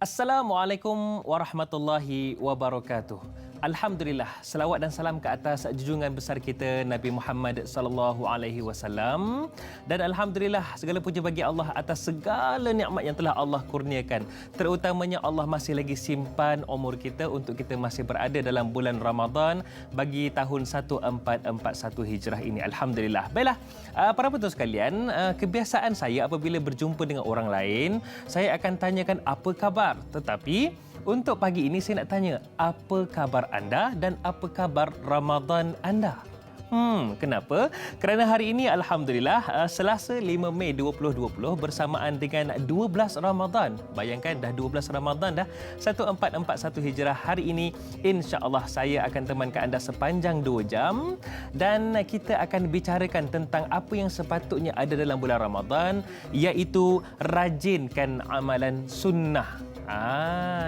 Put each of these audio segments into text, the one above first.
Assalamualaikum warahmatullahi wabarakatuh. Alhamdulillah, selawat dan salam ke atas junjungan besar kita Nabi Muhammad sallallahu alaihi wasallam, dan alhamdulillah segala puja bagi Allah atas segala nikmat yang telah Allah kurniakan. Terutamanya Allah masih lagi simpan umur kita untuk kita masih berada dalam bulan Ramadan bagi tahun 1441 Hijrah ini. Alhamdulillah. Baiklah, para penonton sekalian, kebiasaan saya apabila berjumpa dengan orang lain, saya akan tanyakan apa khabar. Tetapi untuk pagi ini saya nak tanya, apa khabar anda dan apa khabar Ramadan anda? Kenapa? Kerana hari ini Alhamdulillah Selasa 5 Mei 2020 bersamaan dengan 12 Ramadan. Bayangkan dah 12 Ramadan dah, 1441 Hijrah. Hari ini insya-Allah saya akan temankan anda sepanjang 2 jam dan kita akan bicarakan tentang apa yang sepatutnya ada dalam bulan Ramadan, iaitu rajinkan amalan sunnah.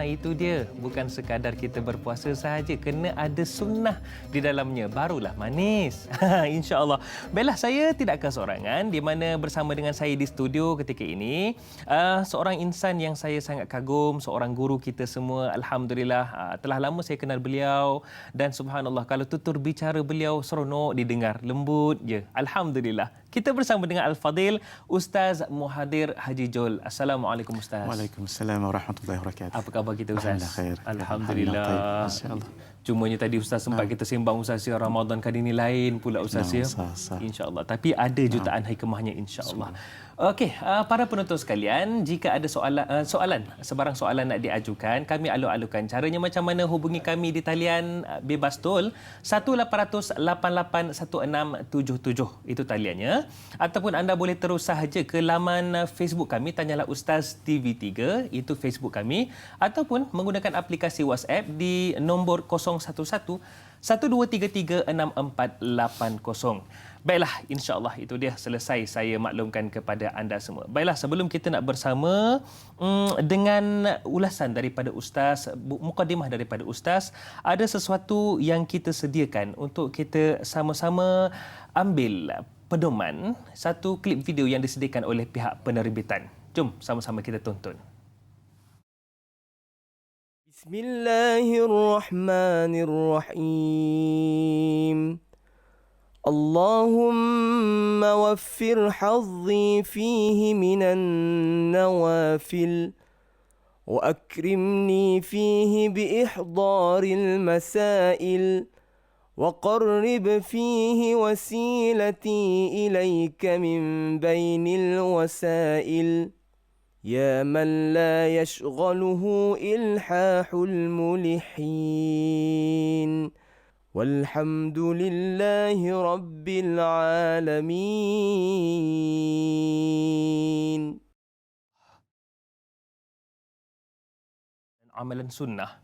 Itu dia. Bukan sekadar kita berpuasa sahaja, kena ada sunnah di dalamnya, barulah manis. InsyaAllah. Baiklah, saya tidak kesorangan di mana bersama dengan saya di studio ketika ini seorang insan yang saya sangat kagum, seorang guru kita semua. Alhamdulillah, telah lama saya kenal beliau dan subhanallah, kalau tutur bicara beliau seronok didengar, lembut je. Alhamdulillah. Kita bersama dengan Al-Fadil Ustaz Muhadir Haji Jol. Assalamualaikum Ustaz. Waalaikumsalam warahmatullahi wabarakatuh. Apa khabar kita Ustaz? Alhamdulillah khair. Alhamdulillah. Masya-Allah. Cumanya tadi Ustaz sempat kita sembang Ustaz ya, Ramadan kali ini lain pula Ustaz ya. InsyaAllah. Tapi ada jutaan hikmahnya insyaAllah. Okey, para penonton sekalian, jika ada sebarang soalan nak diajukan, kami alur-alurkan. Caranya macam mana? Hubungi kami di talian bebas tol 1-800-881677. Itu taliannya. Ataupun anda boleh terus sahaja ke laman Facebook kami, Tanyalah Ustaz TV3, itu Facebook kami, ataupun menggunakan aplikasi WhatsApp di nombor 011-1233-6480. Baiklah, insya-Allah itu dia selesai saya maklumkan kepada anda semua. Baiklah, sebelum kita nak bersama dengan ulasan daripada Ustaz, mukadimah daripada Ustaz, ada sesuatu yang kita sediakan untuk kita sama-sama ambil pedoman, satu klip video yang disediakan oleh pihak penerbitan. Jom sama-sama kita tonton. Bismillahirrahmanirrahim. اللهم وفر حظي فيه من النوافل وأكرمني فيه بإحضار المسائل وقرب فيه وسيلتي إليك من بين الوسائل يا من لا يشغله إلحاح الملحين والحمد لله رب العالمين. Amalan sunnah,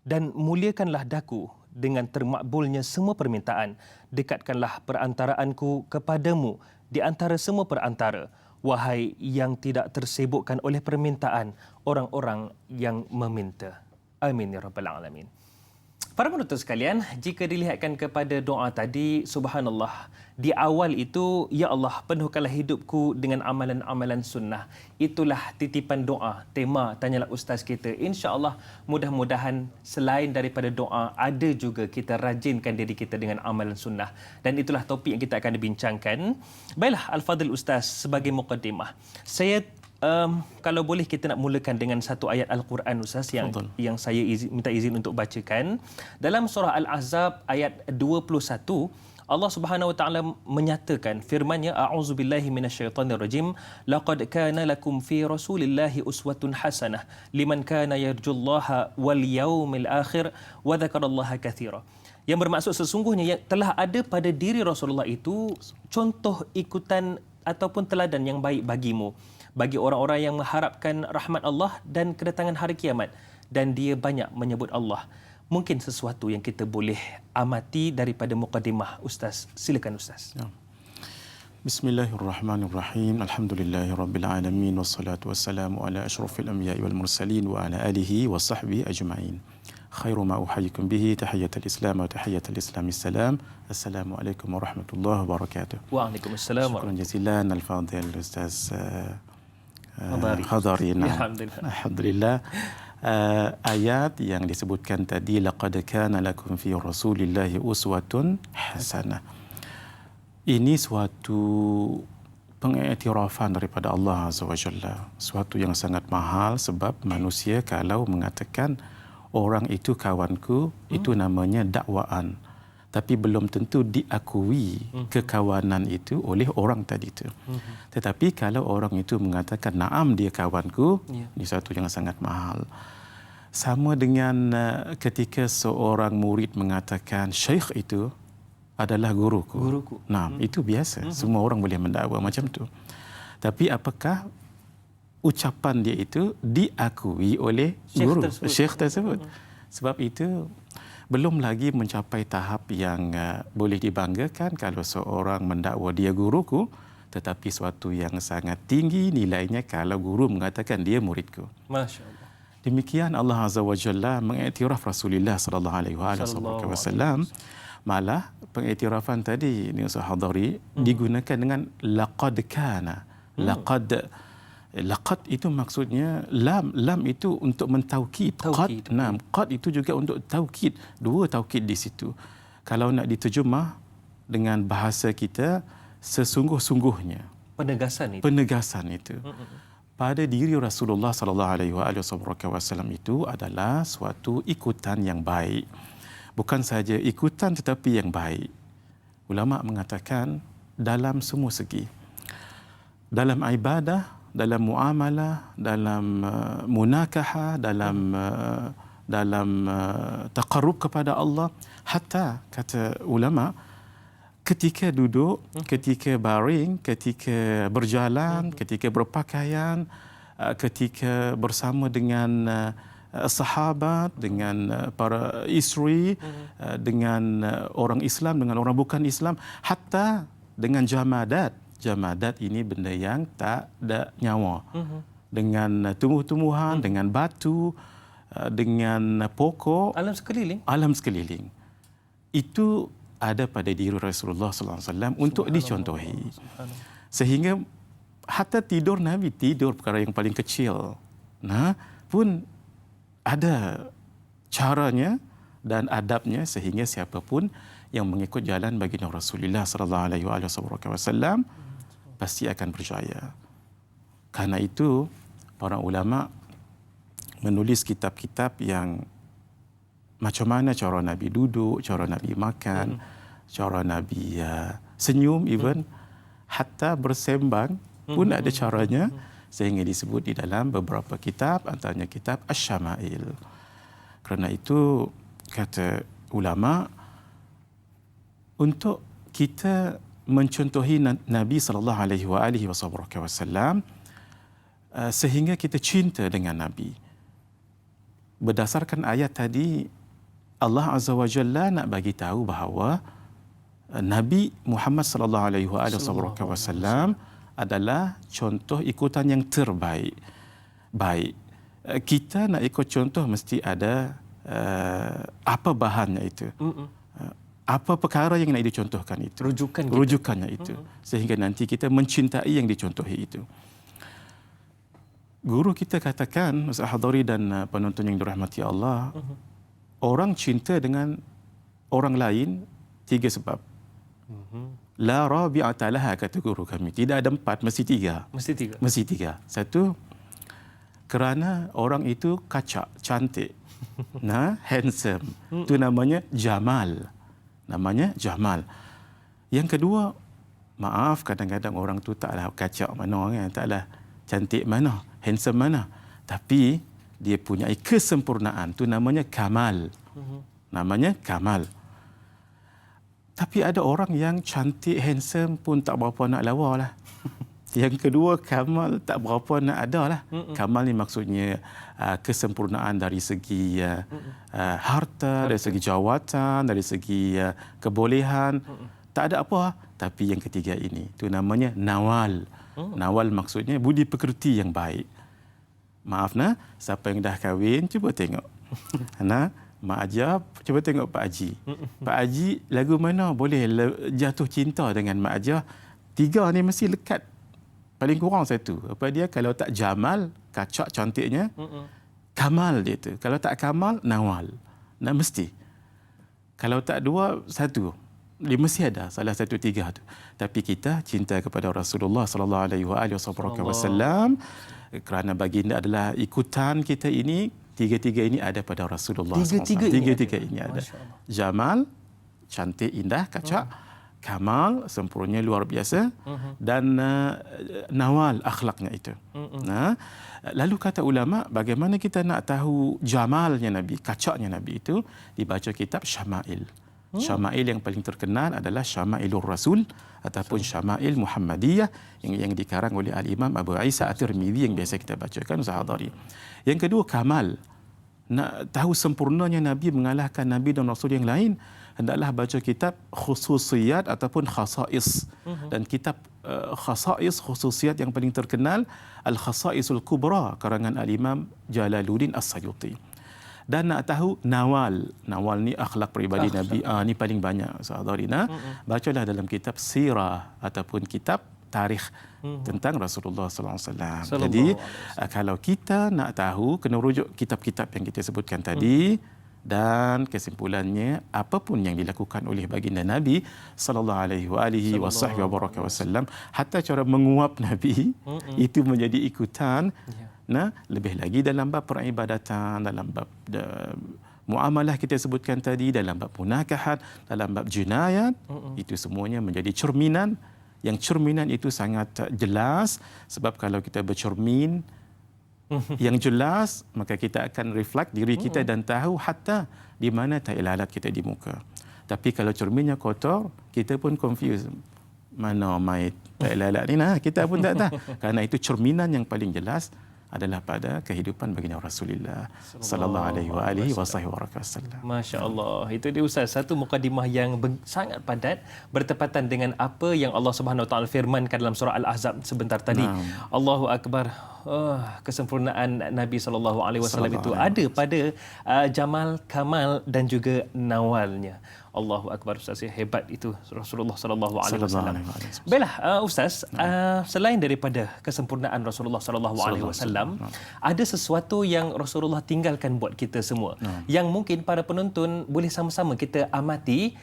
dan muliakanlah daku dengan termakbulnya semua permintaan. Dekatkanlah perantaraanku kepadamu di antara semua perantara, wahai yang tidak tersibukkan oleh permintaan orang-orang yang meminta. Amin ya rabbal alamin. Para penonton sekalian, jika dilihatkan kepada doa tadi, subhanallah, di awal itu, ya Allah, penuhkanlah hidupku dengan amalan-amalan sunnah. Itulah titipan doa, tema Tanyalah Ustaz kita. InsyaAllah, mudah-mudahan selain daripada doa, ada juga kita rajinkan diri kita dengan amalan sunnah. Dan itulah topik yang kita akan bincangkan. Baiklah, Al-Fadhil Ustaz, sebagai mukadimah, saya kalau boleh kita nak mulakan dengan satu ayat Al-Quran Ustaz yang saya minta izin untuk bacakan. Dalam surah Al-Ahzab ayat 21, Allah Subhanahu wa taala menyatakan firman-Nya, a'udzubillahi minasyaitonirrajim, laqad kana lakum fi rasulillahi uswatun hasanah liman kana yarjullaha wal yaumil akhir wa dzakarallaha katsira. Yang bermaksud sesungguhnya yang telah ada pada diri Rasulullah itu contoh ikutan ataupun teladan yang baik bagimu, bagi orang-orang yang mengharapkan rahmat Allah dan kedatangan hari kiamat, dan dia banyak menyebut Allah. Mungkin sesuatu yang kita boleh amati daripada mukadimah Ustaz. Silakan Ustaz. Bismillahirrahmanirrahim. Alhamdulillahirabbil alamin wassalatu wassalamu ala asyrafil anbiya'i wal mursalin wa ala alihi wa sahbihi ajma'in. Khairu ma uhayyikum bihi tahiyatul Islam wa tahiyatul Islam assalam. Assalamualaikum warahmatullahi wabarakatuh. Waalaikumsalam. Syukran jazilan Al-Fadhil Ustaz Hadari. Alhamdulillah. Alhamdulillah. ayat yang disebutkan tadi, laqad kana lakum fi rasulillahi uswatun hasanah. Ini suatu pengiktirafan daripada Allah Azza wa Jalla, suatu yang sangat mahal, sebab manusia kalau mengatakan orang itu kawanku, itu namanya dakwaan, tapi belum tentu diakui kekawanan itu oleh orang tadi itu. Tetapi kalau orang itu mengatakan naam dia kawanku, ini satu yang sangat mahal. Sama dengan ketika seorang murid mengatakan syekh itu adalah guruku. Nah, itu biasa. Semua orang boleh mendakwa macam tu. Tapi apakah ucapan dia itu diakui oleh guru syekh tersebut? Sebab itu belum lagi mencapai tahap yang boleh dibanggakan kalau seorang mendakwa dia guruku, tetapi suatu yang sangat tinggi nilainya kalau guru mengatakan dia muridku. Masya-Allah. Demikian Allah Azza wa Jalla mengiktiraf Rasulullah sallallahu alaihi wasallam. Malah pengiktirafan tadi ni Ustaz Hadari digunakan dengan laqad kana. Laqad itu maksudnya lam itu untuk mentaukid. Qad itu juga untuk taukid. Dua taukid di situ. Kalau nak diterjemah dengan bahasa kita, sesungguh-sungguhnya. Penegasan itu. Pada diri Rasulullah sallallahu alaihi wasallam itu adalah suatu ikutan yang baik. Bukan saja ikutan tetapi yang baik. Ulama mengatakan dalam semua segi. Dalam ibadah, dalam muamalah, dalam munakahah, dalam taqarrub kepada Allah, hatta kata ulama ketika duduk, ketika baring, ketika berjalan, ketika berpakaian, ketika bersama dengan sahabat, dengan para isteri, dengan orang Islam, dengan orang bukan Islam, hatta dengan jamadat. Jamadat ini benda yang tak ada nyawa. Dengan tumbuh-tumbuhan, dengan batu, dengan pokok, alam sekeliling. Itu ada pada diri Rasulullah sallallahu alaihi wasallam untuk dicontohi. Sehingga hatta tidur Nabi, tidur perkara yang paling kecil, pun ada caranya dan adabnya, sehingga siapapun yang mengikut jalan baginda Rasulullah sallallahu alaihi wasallam pasti akan percaya. Karena itu para ulama menulis kitab-kitab yang macam mana cara Nabi duduk, cara Nabi makan, cara Nabi senyum, even hatta bersembang pun ada caranya, sehingga disebut di dalam beberapa kitab, antaranya kitab Asy-Syama'il. Kerana itu kata ulama, untuk kita mencontohi Nabi sallallahu alaihi wasallam sehingga kita cinta dengan Nabi. Berdasarkan ayat tadi, Allah Azza wa Jalla nak bagi tahu bahawa Nabi Muhammad sallallahu alaihi wasallam adalah contoh ikutan yang terbaik. Baik. Kita nak ikut contoh mesti ada apa bahannya itu. Apa perkara yang nak dicontohkan itu. Rujukannya itu. Sehingga nanti kita mencintai yang dicontohi itu. Guru kita katakan, Ustaz Hadari dan penonton yang dirahmati Allah, orang cinta dengan orang lain 3 sebab. La rabi'ata laha, kata guru kami. Tidak ada 4, mesti 3. Mesti 3. Satu, kerana orang itu kacak, cantik. Handsome. Itu namanya jamal. Yang kedua, maaf, kadang-kadang orang tu taklah kacak mana, kan? Taklah cantik mana, handsome mana. Tapi dia punya kesempurnaan. Itu namanya kamal. Tapi ada orang yang cantik, handsome pun tak berapa nak lawa lah. Yang kedua, kamal tak berapa nak ada lah. Kamal ni maksudnya kesempurnaan dari segi harta, dari segi jawatan, dari segi kebolehan. Tak ada apa. Tapi yang ketiga ini, itu namanya nawal. Nawal maksudnya budi pekerti yang baik. Maaf siapa yang dah kahwin, cuba tengok. Mak Ajab, cuba tengok Pak Haji. Pak Haji, lagu mana boleh jatuh cinta dengan Mak Ajab? 3 ni mesti lekat. Paling kurang 1. Apa dia? Kalau tak jamal, kacak cantiknya, kamal dia tu. Kalau tak kamal, nawal. Nak mesti. Kalau tak dua, satu. Dia mesti ada salah satu tiga tu. Tapi kita cinta kepada Rasulullah sallallahu alaihi wasallam kerana baginda adalah ikutan kita ini, tiga-tiga ini ada pada Rasulullah SAW. Tiga-tiga ini ada. Jamal, cantik, indah, kacak. Kamal, sempurna, luar biasa. Dan nawal, akhlaknya itu. Nah, lalu kata ulama, bagaimana kita nak tahu jamalnya Nabi, kacaknya Nabi itu? Dibaca kitab Syama'il. Syama'il yang paling terkenal adalah Syama'ilur Rasul ataupun Syama'il Muhammadiyah yang dikarang oleh Al-Imam Abu Isa At-Tirmidzi yang biasa kita bacakan, Ustaz Hadari. Yang kedua, kamal. Nak tahu sempurnanya Nabi mengalahkan Nabi dan Rasul yang lain, hendaklah baca kitab Khususiyat ataupun Khasa'is. Dan kitab Khasa'is, khususiyat yang paling terkenal, Al-Khasa'isul Kubra karangan Al-Imam Jalaluddin As-Sayuti. Dan nak tahu nawal. Nawal ni akhlak peribadi Nabi. Ni paling banyak, sahabat-sahabat. Bacalah dalam kitab sirah ataupun kitab tarikh tentang Rasulullah sallallahu alaihi wasallam. Jadi kalau kita nak tahu, kena rujuk kitab-kitab yang kita sebutkan tadi. Dan kesimpulannya, apapun yang dilakukan oleh baginda Nabi sallallahu alaihi wasallam, hatta cara menguap Nabi itu menjadi ikutan. Nah, lebih lagi dalam bab peribadatan, dalam bab muamalah kita sebutkan tadi, dalam bab munakahat, dalam bab jinayat, itu semuanya menjadi cerminan. Yang cerminan itu sangat jelas, sebab kalau kita bercermin yang jelas, maka kita akan reflect diri kita dan tahu hatta di mana tai lalat kita di muka. Tapi kalau cerminnya kotor, kita pun confused. Mana mai tai lalat ni, kita pun tak tahu. Karena itu cerminan yang paling jelas adalah pada kehidupan baginda Rasulullah sallallahu alaihi wasallam. Masya-Allah. Itu dia Ustaz, satu mukadimah yang sangat padat bertepatan dengan apa yang Allah Subhanahu Wa Taala firmankan dalam surah Al-Ahzab sebentar tadi. Allahu akbar. Kesempurnaan Nabi sallallahu alaihi wasallam itu ada pada jamal, kamal dan juga nawalnya. Allahu akbar Ustaz, hebat itu Rasulullah sallallahu alaihi wasallam. Baiklah Ustaz, selain daripada kesempurnaan Rasulullah sallallahu alaihi wasallam, ada sesuatu yang Rasulullah tinggalkan buat kita semua. Yang mungkin para penonton boleh sama-sama kita amati.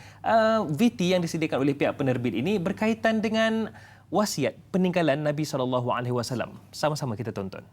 VT yang disediakan oleh pihak penerbit ini berkaitan dengan wasiat peninggalan Nabi sallallahu alaihi wasallam. Sama-sama kita tonton.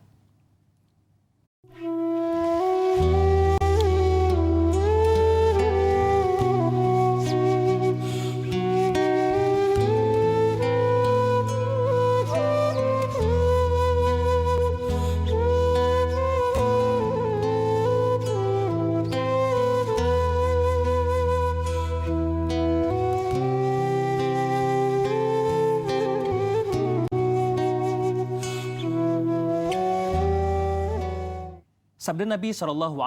Sabda Nabi SAW,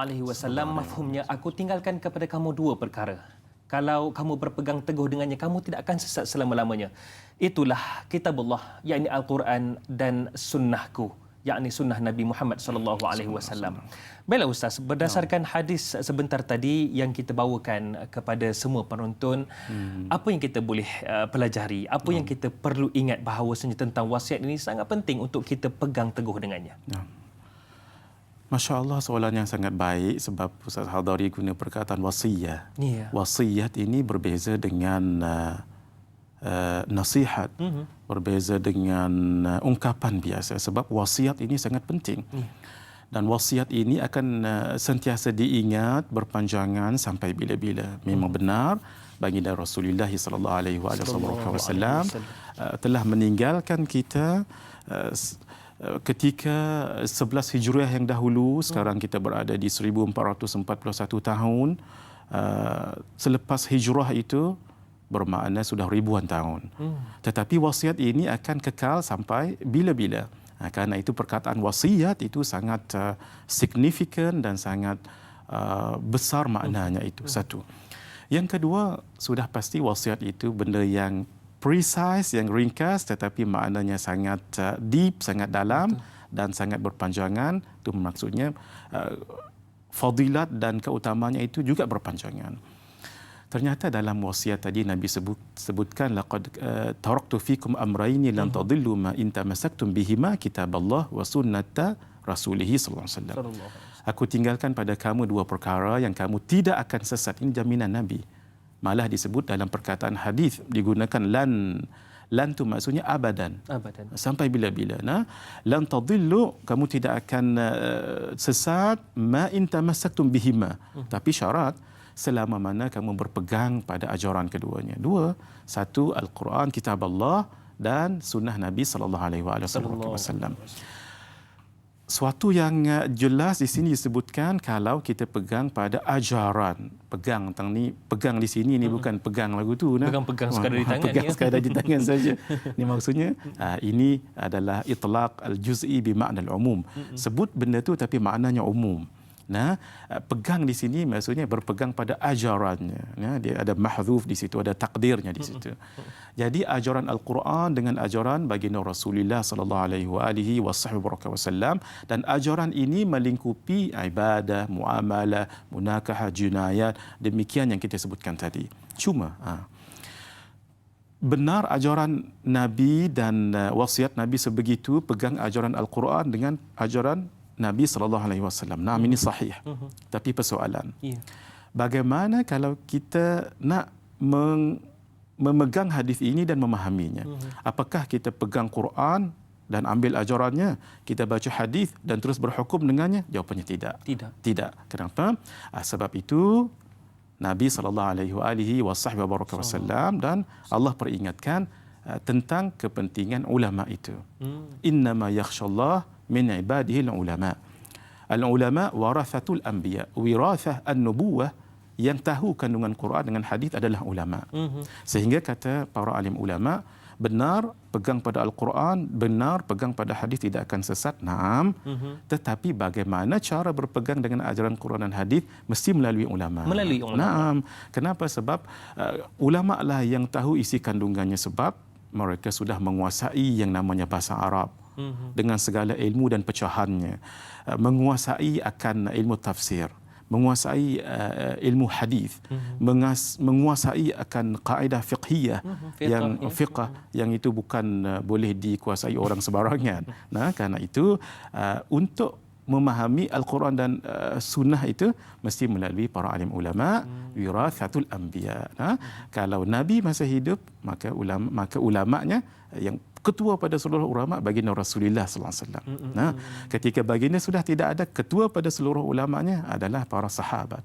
mafhumnya, aku tinggalkan kepada kamu dua perkara. Kalau kamu berpegang teguh dengannya, kamu tidak akan sesat selama-lamanya. Itulah kitabullah, yakni Al-Quran, dan sunnahku, yakni sunnah Nabi Muhammad SAW. Baiklah Ustaz, berdasarkan hadis sebentar tadi yang kita bawakan kepada semua penonton, apa yang kita boleh pelajari, apa yang kita perlu ingat bahawasanya tentang wasiat ini sangat penting untuk kita pegang teguh dengannya. Masya Allah, soalan yang sangat baik sebab Ustaz Hadari guna perkataan wasiyah. Wasiyat ini berbeza dengan nasihat, berbeza dengan ungkapan biasa sebab wasiat ini sangat penting. Dan wasiat ini akan sentiasa diingat berpanjangan sampai bila-bila. Memang benar baginda Rasulullah sallallahu alaihi wasallam telah meninggalkan kita ketika 11 Hijriah yang dahulu. Sekarang kita berada di 1441 tahun. Selepas hijrah itu bermakna sudah ribuan tahun. Tetapi wasiat ini akan kekal sampai bila-bila. Karena itu perkataan wasiat itu sangat signifikan dan sangat besar maknanya itu. Satu. Yang kedua, sudah pasti wasiat itu benda yang precise, yang ringkas tetapi maknanya sangat deep, sangat dalam dan sangat berpanjangan. Itu maksudnya fadilat dan keutamanya itu juga berpanjangan. Ternyata dalam wasiat tadi Nabi sebutkan laqad taraktu fikum amrayni lan tadillu ma in tamassaktum bihima kitaballah wa sunnata rasulih sallallahu alaihi wasallam. Aku tinggalkan pada kamu dua perkara yang kamu tidak akan sesat. Ini jaminan Nabi. Malah disebut dalam perkataan hadis digunakan lan tu maksudnya abadan. Sampai bila-bila. Nah, lan tadillu, kamu tidak akan sesat ma in tamassaktum bihima. Tapi syarat selama mana kamu berpegang pada ajaran keduanya. Dua, satu Al-Quran, kitab Allah dan sunnah Nabi sallallahu alaihi wasallam. Suatu yang jelas di sini disebutkan kalau kita pegang pada ajaran. Pegang di sini ni bukan pegang lagu tu. Pegang sekadar di tangan. Pegang sekadar di tangan saja. Ini maksudnya ini adalah itlaq al-juz'i bi makna al-umum. Sebut benda tu tapi maknanya umum. Nah, pegang di sini maksudnya berpegang pada ajarannya. Ya, dia ada mahdzuf di situ, ada takdirnya di situ. Jadi ajaran Al-Quran dengan ajaran baginda Rasulullah sallallahu alaihi wasallam, dan ajaran ini melingkupi ibadah, muamalah, munakahah, jinayat, demikian yang kita sebutkan tadi. Cuma benar ajaran Nabi dan wasiat Nabi sebegitu, pegang ajaran Al-Quran dengan ajaran Nabi sallallahu alaihi wasallam. Nah, ini sahih. Tapi persoalan, bagaimana kalau kita nak memegang hadis ini dan memahaminya? Apakah kita pegang Quran dan ambil ajarannya, kita baca hadis dan terus berhukum dengannya? Jawapannya tidak. Tidak. Kenapa? Sebab itu Nabi sallallahu alaihi wasallam dan Allah peringatkan tentang kepentingan ulama itu. Innama yakhshallah min ibadihi al-ulama. Al-ulama warathatul anbiya. Wirathah an-nubuwah, yang tahu kandungan Quran dengan hadis adalah ulama. Sehingga kata para alim ulama, benar pegang pada Al-Quran, benar pegang pada hadis tidak akan sesat. Naam. Tetapi bagaimana cara berpegang dengan ajaran Quran dan hadis mesti melalui ulama. Naam. Kenapa? Sebab ulama lah yang tahu isi kandungannya, sebab mereka sudah menguasai yang namanya bahasa Arab dengan segala ilmu dan pecahannya, menguasai akan ilmu tafsir, menguasai ilmu hadis, menguasai akan kaedah fiqhiyah, yang fiqh yang itu bukan boleh dikuasai orang sebarangan. Nah, kerana itu untuk memahami Al-Quran dan sunnah itu mesti melalui para alim ulama, wirathatul anbiya. Nah, kalau Nabi masih hidup, maka ulamanya yang ketua pada seluruh ulama baginda Rasulullah sallallahu alaihi wasallam. Nah, ketika baginda sudah tidak ada, ketua pada seluruh ulamanya adalah para sahabat.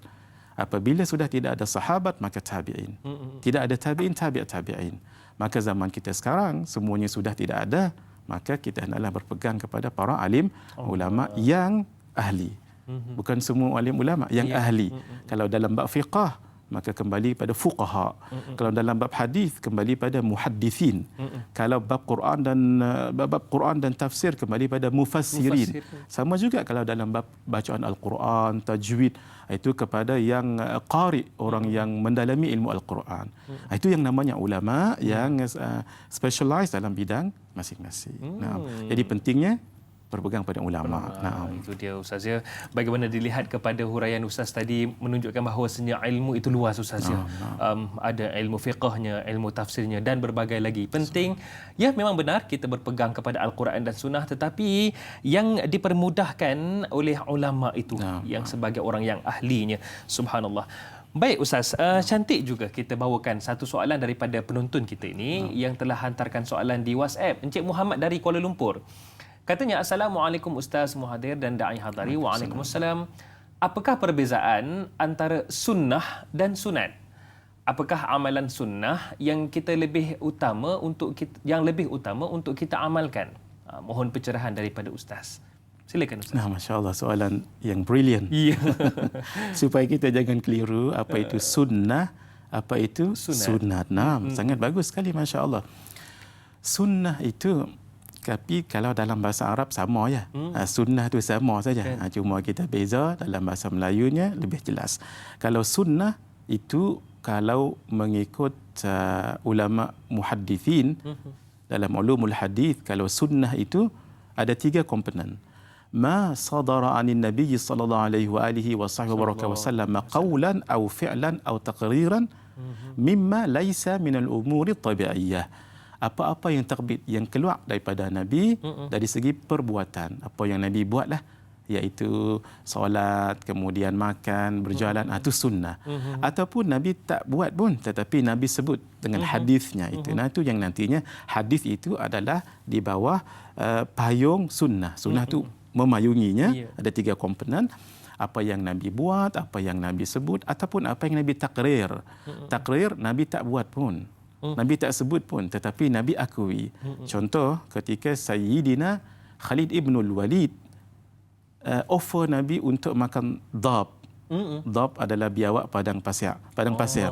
Apabila sudah tidak ada sahabat, maka tabi'in. Tidak ada tabi'in, tabi'in. Maka zaman kita sekarang semuanya sudah tidak ada, maka kita hendaklah berpegang kepada para alim ulama yang ahli. Bukan semua alim ulama yang ahli. Kalau dalam bab fiqh, maka kembali pada fuqaha. Kalau dalam bab hadis, kembali pada muhaddithin. Kalau bab Quran dan tafsir, kembali pada mufassirin. Sama juga kalau dalam bab bacaan Al-Quran, tajwid, itu kepada yang qari, orang yang mendalami ilmu Al-Quran. Itu yang namanya ulama yang specialize dalam bidang masing-masing. Nah, jadi pentingnya berpegang pada ulama. Itu dia Ustaz ya. Bagaimana dilihat kepada huraian Ustaz tadi menunjukkan bahawasanya ilmu itu luas Ustaz ya. Ada ilmu fiqhnya, ilmu tafsirnya dan berbagai lagi. Penting, ya memang benar kita berpegang kepada Al-Quran dan Sunnah, tetapi yang dipermudahkan oleh ulama itu yang sebagai orang yang ahlinya. Subhanallah. Baik Ustaz, cantik juga kita bawakan satu soalan daripada penonton kita ini yang telah hantarkan soalan di WhatsApp. Encik Muhammad dari Kuala Lumpur. Katanya, Assalamualaikum Ustaz Muhadir dan Da'i Hadari. Waalaikumsalam. Apakah perbezaan antara sunnah dan sunat? Apakah amalan sunnah yang lebih utama untuk kita amalkan? Mohon pencerahan daripada Ustaz. Silakan Ustaz. Nah, Masya Allah, soalan yang brilliant. Supaya kita jangan keliru apa itu sunnah, apa itu sunat. Nah, sangat bagus sekali, Masya Allah. Sunnah itu, tapi kalau dalam bahasa Arab sama ya. Sunnah itu sama saja. Cuma kita beza dalam bahasa Melayunya lebih jelas. Kalau sunnah itu kalau mengikut ulama muhaddithin dalam ulumul hadis, kalau sunnah itu ada 3 komponen. Ma sadara anin Nabi sallallahu alaihi wasallam qawlan aw fi'lan aw taqriran Mimma laisa minal umuri tabi'iyah. Apa-apa yang terbit, yang keluar daripada Nabi dari segi perbuatan. Apa yang Nabi buatlah, iaitu solat, kemudian makan, berjalan, itu sunnah. Ataupun Nabi tak buat pun, tetapi Nabi sebut dengan hadisnya itu. Nah, itu yang nantinya hadis itu adalah di bawah payung sunnah. Sunnah itu memayunginya, ada 3 komponen. Apa yang Nabi buat, apa yang Nabi sebut, ataupun apa yang Nabi takrir. Takrir Nabi tak buat pun. Nabi tak sebut pun, tetapi Nabi akui. Contoh, ketika Sayyidina Khalid ibn Walid offer Nabi untuk makan dhab. Dhab adalah biawak padang pasir.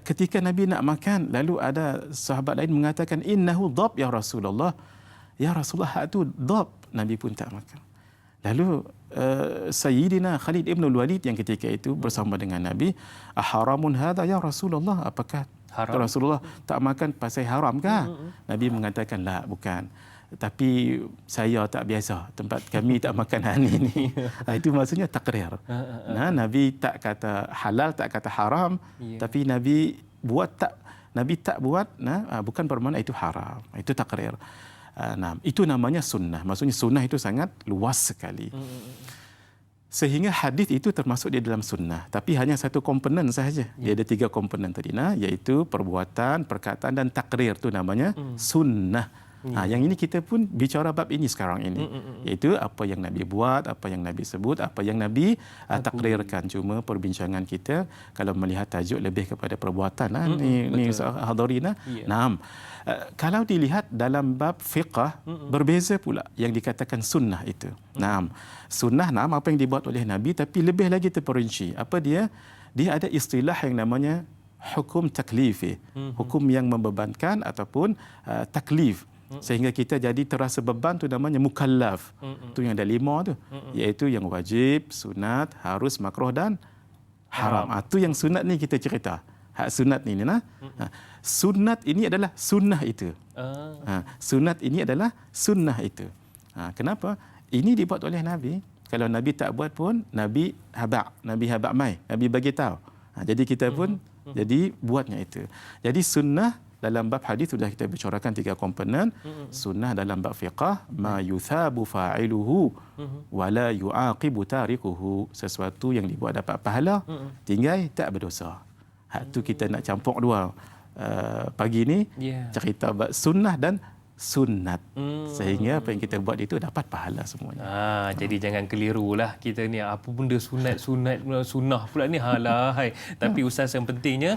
Ketika Nabi nak makan, lalu ada sahabat lain mengatakan, innahu dhab ya Rasulullah. Ya Rasulullah, itu dhab. Nabi pun tak makan. Lalu Sayyidina Khalid ibn Walid yang ketika itu bersama dengan Nabi, aharamun hadha ya Rasulullah, apakah haram? Rasulullah tak makan pasal haramkah? Nabi mengatakan, la, bukan. Tapi saya tak biasa, tempat kami tak makan hari ini. Itu maksudnya takrir. Nah, Nabi tak kata halal, tak kata haram, tapi Nabi tak buat, bukan bermakna itu haram. Itu takrir. Nah, itu namanya sunnah. Maksudnya sunnah itu sangat luas sekali. Sehingga hadis itu termasuk di dalam sunnah. Tapi hanya satu komponen sahaja. Dia ada 3 komponen tadi, iaitu perbuatan, perkataan dan takrir. Itu namanya sunnah. Yang ini kita pun bicara bab ini sekarang ini. Iaitu apa yang Nabi buat, apa yang Nabi sebut, apa yang Nabi takrirkan. Cuma perbincangan kita kalau melihat tajuk lebih kepada perbuatan. Ini hadirina. Naam. Kalau dilihat dalam bab fiqh, berbeza pula yang dikatakan sunnah itu. Naam. Sunnah, apa yang dibuat oleh Nabi, tapi lebih lagi terperinci. Apa dia? Dia ada istilah yang namanya hukum taklifi. Hukum yang membebankan ataupun taklif. Sehingga kita jadi terasa beban, tu namanya mukallaf. Tu yang ada 5 tu. Iaitu yang wajib, sunat, harus, makruh dan haram. Tu yang sunat ni kita cerita. Hak sunat ni sunat ini adalah sunnah itu. Sunat ini adalah sunnah itu. Kenapa? Ini dibuat oleh Nabi. Kalau Nabi tak buat pun, Nabi habaq mai. Nabi bagi tahu. Jadi kita pun jadi buatnya itu. Jadi sunnah dalam bab hadis sudah kita bicarakan 3 komponen. Sunnah dalam bab fiqh, ma yuthabu fa'iluhu wa la yu'aqibu tarikuhu. Sesuatu yang dibuat dapat pahala, tinggal tak berdosa. Hak tu kita nak campur 2 pagi ni, cerita bab sunnah dan sunat. Sehingga apa yang kita buat itu dapat pahala semuanya. Jadi jangan kelirulah kita ni, apa benda sunat sunnah pula ni, halai. Tapi Ustaz, yang pentingnya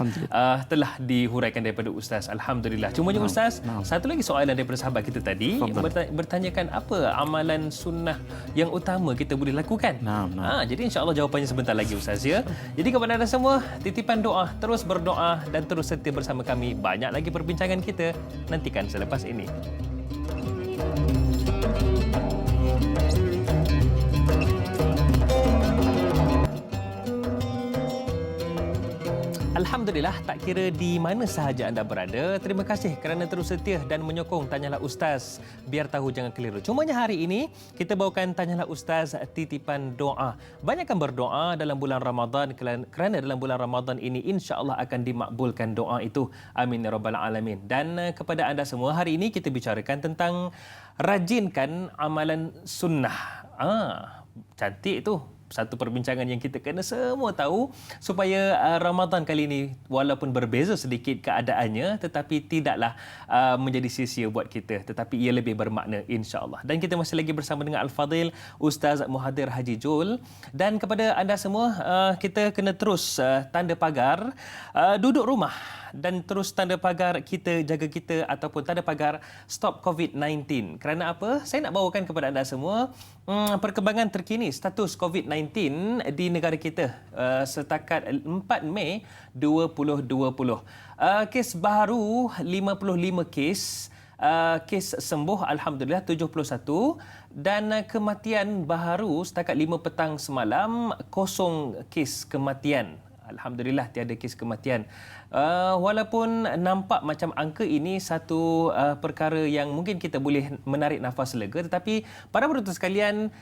telah dihuraikan daripada Ustaz. Alhamdulillah. Cumanya Ustaz, satu lagi soalan daripada sahabat kita tadi, bertanyakan apa amalan sunnah yang utama kita boleh lakukan. Jadi insya-Allah jawapannya sebentar lagi Ustaz, ya. Jadi kepada anda semua, titipan doa, terus berdoa dan terus setia bersama kami. Banyak lagi perbincangan kita nantikan selepas ini. Alhamdulillah, tak kira di mana sahaja anda berada, terima kasih kerana terus setia dan menyokong Tanyalah Ustaz. Biar tahu jangan keliru. Cumanya hari ini kita bawakan Tanyalah Ustaz titipan doa. Banyakkan berdoa dalam bulan Ramadan, kerana dalam bulan Ramadan ini insya-Allah akan dimakbulkan doa itu. Amin ya rabbal alamin. Dan kepada anda semua, hari ini kita bicarakan tentang rajinkan amalan sunnah. Cantik tu. Satu perbincangan yang kita kena semua tahu supaya Ramadan kali ini walaupun berbeza sedikit keadaannya, tetapi tidaklah menjadi sia-sia buat kita, tetapi ia lebih bermakna insya-Allah. Dan kita masih lagi bersama dengan Al-Fadhil Ustaz Muhadir Haji Jul. Dan kepada anda semua, kita kena terus tanda pagar duduk rumah, dan terus tanda pagar kita jaga kita ataupun tanda pagar stop COVID-19. Kerana apa? Saya nak bawakan kepada anda semua perkembangan terkini status COVID-19 di negara kita setakat 4 Mei 2020. Kes baru 55 kes. Kes sembuh Alhamdulillah 71, dan kematian baru setakat 5 petang semalam 0 kes kematian. Alhamdulillah tiada kes kematian. Walaupun nampak macam angka ini satu perkara yang mungkin kita boleh menarik nafas lega, tetapi para penonton sekalian,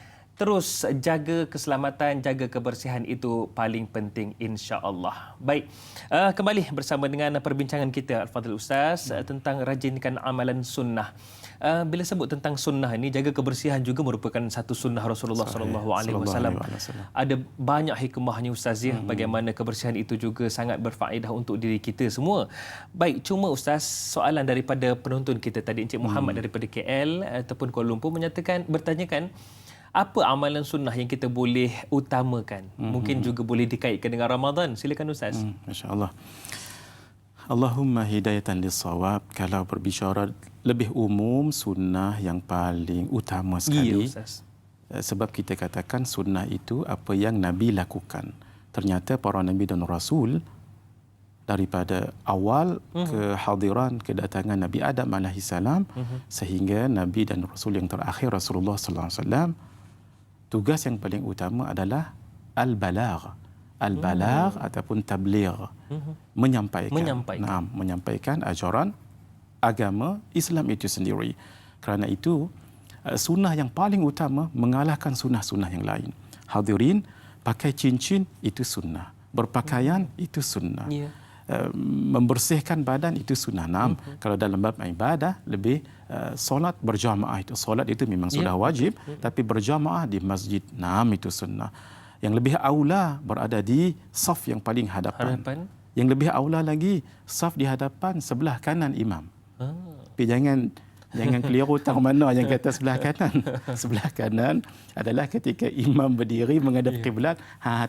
terus jaga keselamatan, jaga kebersihan itu paling penting insya-Allah. Baik, kembali bersama dengan perbincangan kita Al-Fadhil Ustaz tentang rajinkan amalan sunnah. Bila sebut tentang sunnah ini, jaga kebersihan juga merupakan satu sunnah Rasulullah sallallahu alaihi wasallam. Ada banyak hikmahnya Ustaz ya, bagaimana kebersihan itu juga sangat berfaedah untuk diri kita semua. Baik, cuma Ustaz, soalan daripada penonton kita tadi, Encik Muhammad daripada KL ataupun Kuala Lumpur bertanyakan, apa amalan sunnah yang kita boleh utamakan? Mungkin juga boleh dikaitkan dengan Ramadan. Silakan Ustaz. Masya-Allah. Allahumma hidayatan lis-shawab. Kalau berbicara lebih umum, sunnah yang paling utama sekali. Ya, Ustaz. Sebab kita katakan sunnah itu apa yang Nabi lakukan. Ternyata para Nabi dan Rasul daripada awal kehadiran kedatangan Nabi Adam AS sehingga Nabi dan Rasul yang terakhir Rasulullah SAW, tugas yang paling utama adalah al-balagh. Al-balagh ataupun tabligh, menyampaikan ajaran agama Islam itu sendiri. Kerana itu sunnah yang paling utama mengalahkan sunnah-sunnah yang lain. Hadirin, pakai cincin itu sunnah, berpakaian itu sunnah, membersihkan badan itu sunnah. Kalau dalam bab ibadah lebih solat berjamaah, itu solat itu memang sudah wajib, tapi berjamaah di masjid, itu sunnah. Yang lebih aula berada di saf yang paling hadapan. Yang lebih aula lagi saf di hadapan sebelah kanan imam. Tapi jangan keliru tang mana yang kata sebelah kanan. Sebelah kanan adalah ketika imam berdiri menghadap kiblat,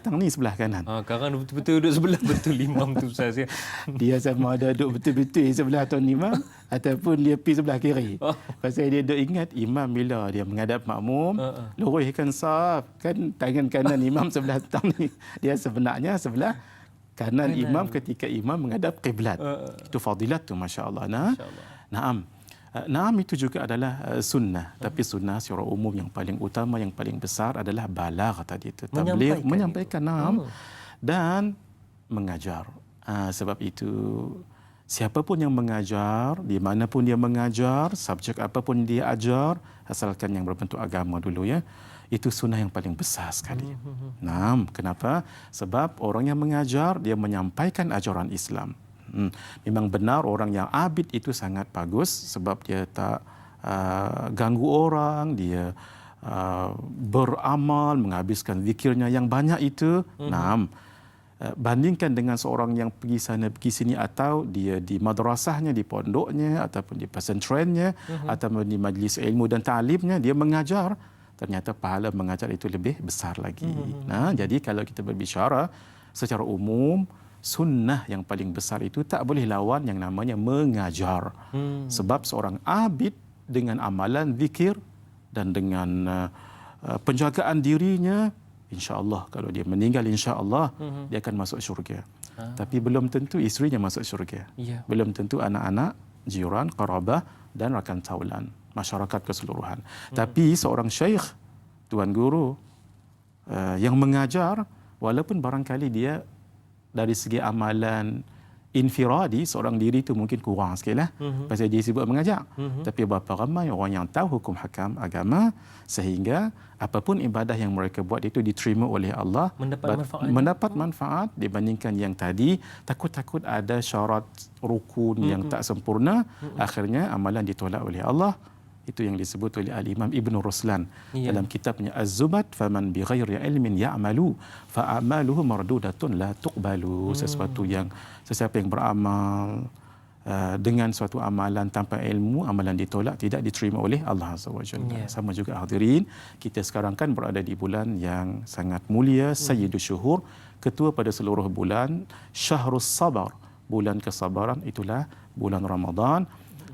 tang ni sebelah kanan. Sekarang betul-betul duduk sebelah betul imam tu Ustaz ya. Dia sama ada duduk betul-betul sebelah tuan imam ataupun dia pergi sebelah kiri. Pasal dia duk ingat imam bila dia menghadap makmum, luruskan saf, kan tangan kanan imam sebelah tang ni. Dia sebenarnya sebelah kanan imam ketika imam menghadap kiblat. Itu fadilat tu, masya-Allah. Naam, itu juga adalah sunnah. Tapi sunnah secara umum yang paling utama, yang paling besar adalah balagh tadi itu. Tabligh, menyampaikan, dan mengajar. Sebab itu, siapapun yang mengajar, di mana pun dia mengajar, subjek apapun dia ajar, asalkan yang berbentuk agama dulu ya, itu sunnah yang paling besar sekali. Kenapa? Sebab orang yang mengajar, dia menyampaikan ajaran Islam. Memang benar orang yang abid itu sangat bagus sebab dia tak ganggu orang, dia beramal, menghabiskan zikirnya yang banyak itu. Bandingkan dengan seorang yang pergi sana pergi sini, atau dia di madrasahnya, di pondoknya, ataupun di pesantrennya, ataupun di majlis ilmu dan ta'limnya, dia mengajar, ternyata pahala mengajar itu lebih besar lagi. Jadi kalau kita berbicara secara umum, sunnah yang paling besar itu tak boleh lawan yang namanya mengajar. Sebab seorang abid dengan amalan zikir dan dengan penjagaan dirinya, insya-Allah kalau dia meninggal, insya-Allah dia akan masuk syurga. Tapi belum tentu isterinya masuk syurga. Belum tentu anak-anak, jiran, qarabah dan rakan taulan, masyarakat keseluruhan. Tapi seorang syekh, tuan guru yang mengajar, walaupun barangkali dia dari segi amalan infiradi, seorang diri itu mungkin kurang sikit lah, pasal dia sibuk mengajar. Tapi berapa ramai orang yang tahu hukum hakam agama, sehingga apapun ibadah yang mereka buat itu diterima oleh Allah, mendapat manfaat dibandingkan yang tadi, takut-takut ada syarat rukun yang tak sempurna, akhirnya amalan ditolak oleh Allah. Itu yang disebut oleh Al-Imam Ibn Ruslan dalam kitabnya Az-Zubad, faman bighairi ilmin ya'malu fa'amaluhu mardudatun la tuqbalu. Sesiapa yang beramal dengan suatu amalan tanpa ilmu, amalan ditolak, tidak diterima oleh Allah Azza wa Jalla. Sama juga hadirin, kita sekarang kan berada di bulan yang sangat mulia, Sayyidus Syuhur, ketua pada seluruh bulan, Syahrus Sabar, bulan kesabaran, itulah bulan Ramadan.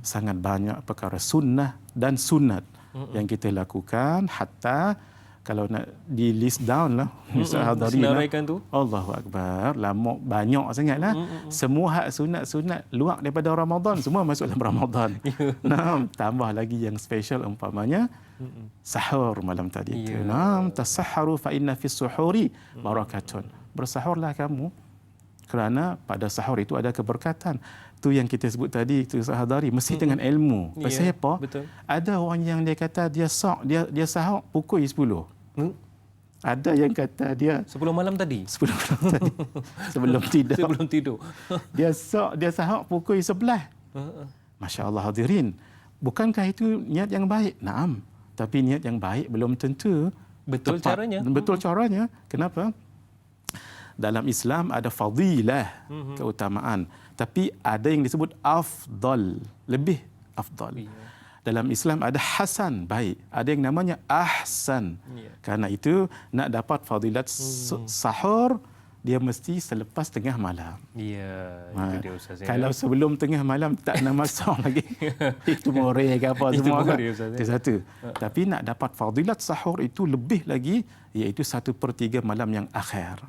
Sangat banyak perkara sunnah dan sunat yang kita lakukan, hatta kalau nak di list down lah, hadirin, Allahu Akbar, lama banyak sangatlah. Semua hak sunat-sunat luar daripada Ramadan semua masuk dalam Ramadan. Tambah lagi yang special umpamanya sahur malam tadi itu. Tasahharu fa inna fis suhuri barakatun. Bersahurlah kamu kerana pada sahur itu ada keberkatan. Tu yang kita sebut tadi, itu sahadari, mesti dengan ilmu. Pasal apa? Betul. Ada orang yang dia kata dia sahur pukul 10. Ada yang kata dia 10 malam tadi. 10 malam tadi sebelum tidur. Sebelum tidur. Dia sahur pukul 11. Masya Allah hadirin. Bukankah itu niat yang baik? Naam. Tapi niat yang baik belum tentu Betul tepat. caranya. Betul caranya. Kenapa? Dalam Islam ada fadilah, keutamaan. Tapi ada yang disebut afdal, lebih afdal. Dalam Islam ada hasan, baik. Ada yang namanya ahsan. Karena itu nak dapat fadilat sahur, dia mesti selepas tengah malam. Ya, itu dia Ustaz. Kalau sebelum tengah malam tak nak masuk lagi. Itu moreh ke apa Itu semua kan. moreh, Ustaz. Itu satu. Tapi nak dapat fadilat sahur itu lebih lagi, iaitu 1/3 malam yang akhir.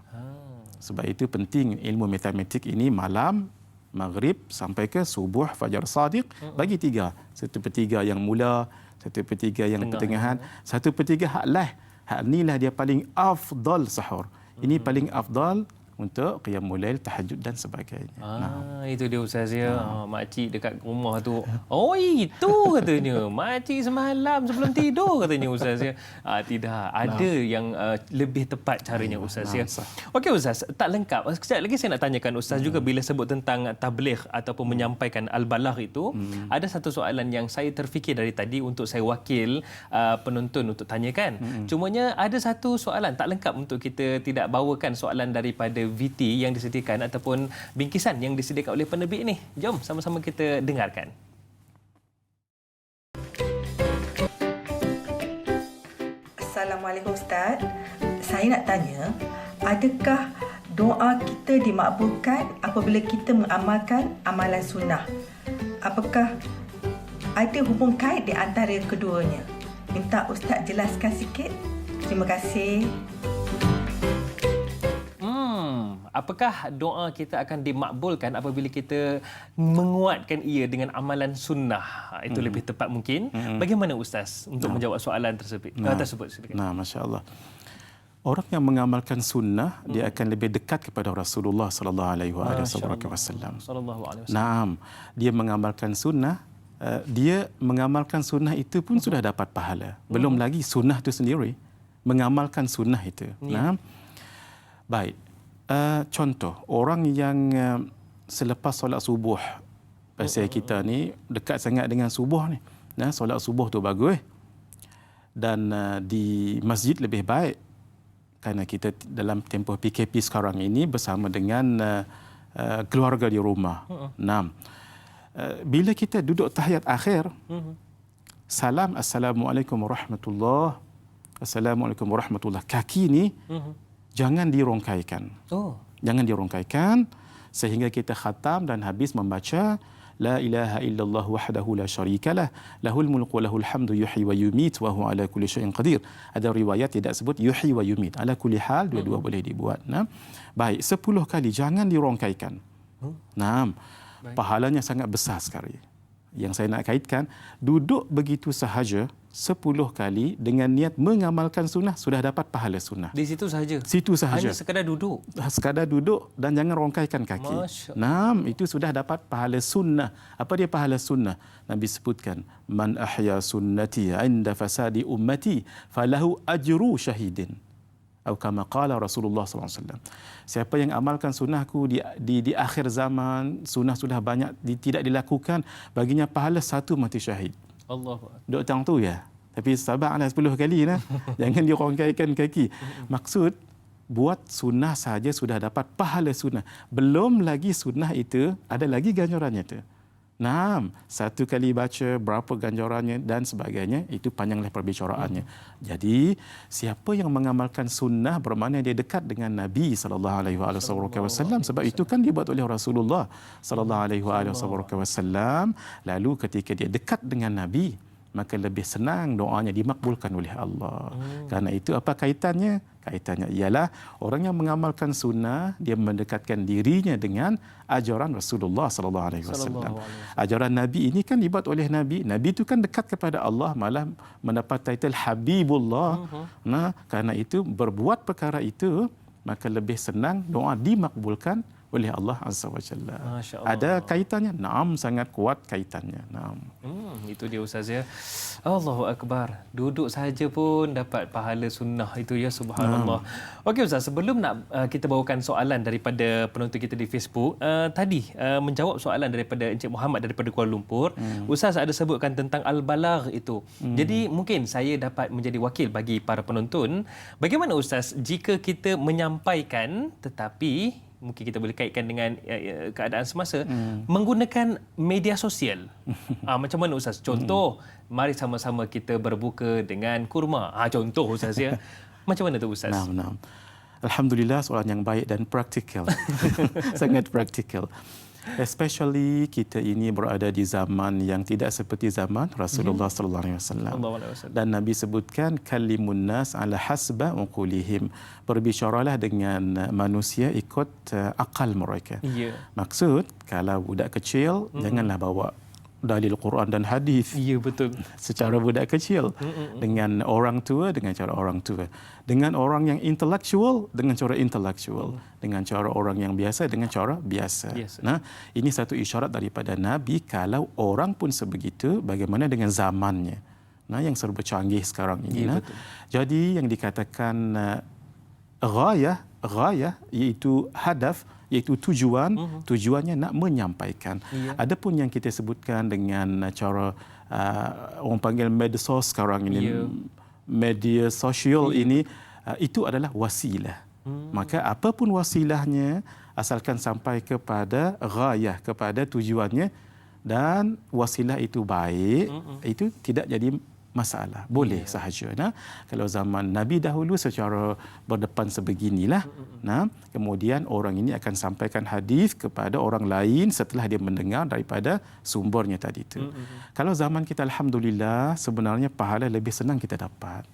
Sebab itu penting ilmu matematik ini malam, maghrib sampai ke subuh, fajar sadiq, bagi 3. 1/3 yang mula, 1/3 yang pertengahan, 1/3 hak lah. Hak inilah dia paling afdal sahur. Ini paling afdal untuk qiyamul lail, tahajud dan sebagainya. Itu dia Ustaz ya. Makcik dekat rumah tu. Oh, itu katanya. Makcik semalam sebelum tidur katanya Ustaz ya. Tidak, ada yang lebih tepat caranya Ustaz ya. Okey Ustaz, tak lengkap. Sekejap lagi saya nak tanyakan Ustaz juga bila sebut tentang tabligh ataupun menyampaikan al-balagh itu, ada satu soalan yang saya terfikir dari tadi untuk saya wakil penonton untuk tanyakan. Cumanya ada satu soalan tak lengkap untuk kita tidak bawakan soalan daripada VT yang disediakan ataupun bingkisan yang disediakan oleh penerbit ini. Jom sama-sama kita dengarkan. Assalamualaikum Ustaz. Saya nak tanya, adakah doa kita dimakbulkan apabila kita mengamalkan amalan sunnah? Apakah ada hubung kait di antara keduanya? Minta Ustaz jelaskan sikit. Terima kasih. Apakah doa kita akan dimakbulkan apabila kita menguatkan ia dengan amalan sunnah? Itu lebih tepat mungkin. Bagaimana Ustaz untuk menjawab soalan tersebut? Nah, Masya Allah. Orang yang mengamalkan sunnah, dia akan lebih dekat kepada Rasulullah sallallahu alaihi wasallam. Naam, dia mengamalkan sunnah, dia mengamalkan sunnah itu pun sudah dapat pahala. Belum lagi sunnah itu sendiri, mengamalkan sunnah itu. Naam. Baik. Contoh, orang yang selepas solat subuh, pasal kita ni dekat sangat dengan subuh ni. Nah, solat subuh tu bagus. Dan di masjid lebih baik. Kerana kita dalam tempoh PKP sekarang ini bersama dengan keluarga di rumah. Nah, bila kita duduk tahiyat akhir, salam, Assalamualaikum warahmatullahi wabarakatuh. Assalamualaikum warahmatullahi wabarakatuh. Kaki ni jangan dirongkaikan. Jangan dirongkaikan sehingga kita khatam dan habis membaca La ilaha illallah wahdahu la syarikalah lahul mulku wa lahul hamdu yuhyi wa yumit wa huwa ala kulli syai'in qadir. Ada riwayat tidak sebut yuhyi wa yumit. Ala kulli hal dua-dua boleh dibuat. Nah. Baik, 10 kali jangan dirongkaikan. Nah, pahalanya sangat besar sekali. Yang saya nak kaitkan, duduk begitu sahaja 10 kali dengan niat mengamalkan sunnah sudah dapat pahala sunnah. Di situ sahaja? Situ sahaja. Hanya sekadar duduk? Sekadar duduk dan jangan rongkaikan kaki. Nah, itu sudah dapat pahala sunnah. Apa dia pahala sunnah? Nabi sebutkan, Man ahya sunnati inda fasadi ummati falahu ajru syahidin. Atau kama qala Rasulullah SAW. Siapa yang amalkan sunnahku di akhir zaman, sunnah sudah banyak tidak dilakukan, baginya pahala 1 mati syahid. Allah. Duk tang tu ya. Tapi sabarlah 10 kali lah. Jangan dirongkaikan kaki. Maksud buat sunnah saja sudah dapat pahala sunnah. Belum lagi sunnah itu ada lagi ganjarannya tu. Naam, 1 kali baca berapa ganjarannya dan sebagainya, itu panjanglah perbicaraannya. Jadi, siapa yang mengamalkan sunnah bermakna dia dekat dengan Nabi sallallahu alaihi wasallam, sebab itu kan dibuat oleh Rasulullah sallallahu alaihi wasallam. Lalu ketika dia dekat dengan Nabi, maka lebih senang doanya dimakbulkan oleh Allah. Karena itu apa kaitannya? Kaitannya ialah orang yang mengamalkan sunnah, dia mendekatkan dirinya dengan ajaran Rasulullah sallallahu alaihi wasallam. Ajaran Nabi ini kan dibuat oleh Nabi. Nabi itu kan dekat kepada Allah, malah mendapat title Habibullah. Nah, karena itu berbuat perkara itu, maka lebih senang doa dimakbulkan oleh Allah Azza wa Jalla. Masya Allah. Ada kaitannya? Naam, sangat kuat kaitannya. Naam. Itu dia Ustaz ya. Allahu Akbar. Duduk saja pun dapat pahala sunnah itu ya, subhanallah. Okey Ustaz, sebelum nak kita bawakan soalan daripada penonton kita di Facebook, tadi menjawab soalan daripada Encik Muhammad daripada Kuala Lumpur, Ustaz ada sebutkan tentang al-balagh itu. Jadi mungkin saya dapat menjadi wakil bagi para penonton. Bagaimana Ustaz jika kita menyampaikan tetapi mungkin kita boleh kaitkan dengan keadaan semasa menggunakan media sosial. Macam mana Ustaz? Contoh, mari sama-sama kita berbuka dengan kurma. Contoh Ustaz ya. Macam mana tu Ustaz? Naam. Alhamdulillah, soalan yang baik dan praktikal. Sangat praktikal. Especially kita ini berada di zaman yang tidak seperti zaman Rasulullah sallallahu alaihi wasallam. Dan Nabi sebutkan kalimun nas ala hasba uqulihim. Berbicaralah dengan manusia ikut akal mereka. Ya. Maksud kalau budak kecil janganlah bawa dalil Quran dan hadis. Ya, betul. Secara budak kecil dengan orang tua dengan cara orang tua, dengan orang yang intelektual dengan cara intelektual, dengan cara orang yang biasa dengan cara biasa. Nah, ini satu isyarat daripada Nabi kalau orang pun sebegitu, bagaimana dengan zamannya. Nah, yang serba canggih sekarang ini. Ya, jadi yang dikatakan ghayah iaitu hadaf, iaitu tujuan, tujuannya nak menyampaikan. Adapun yang kita sebutkan dengan cara orang panggil medsos sekarang ini, media sosial ini, itu adalah wasilah. Maka apapun wasilahnya, asalkan sampai kepada ghayah, kepada tujuannya, dan wasilah itu baik, itu tidak jadi masalah, boleh sahaja. Nah, kalau zaman Nabi dahulu secara berdepan sebeginilah. Nah, kemudian orang ini akan sampaikan hadis kepada orang lain setelah dia mendengar daripada sumbernya tadi itu. Kalau zaman kita alhamdulillah sebenarnya pahala lebih senang kita dapat.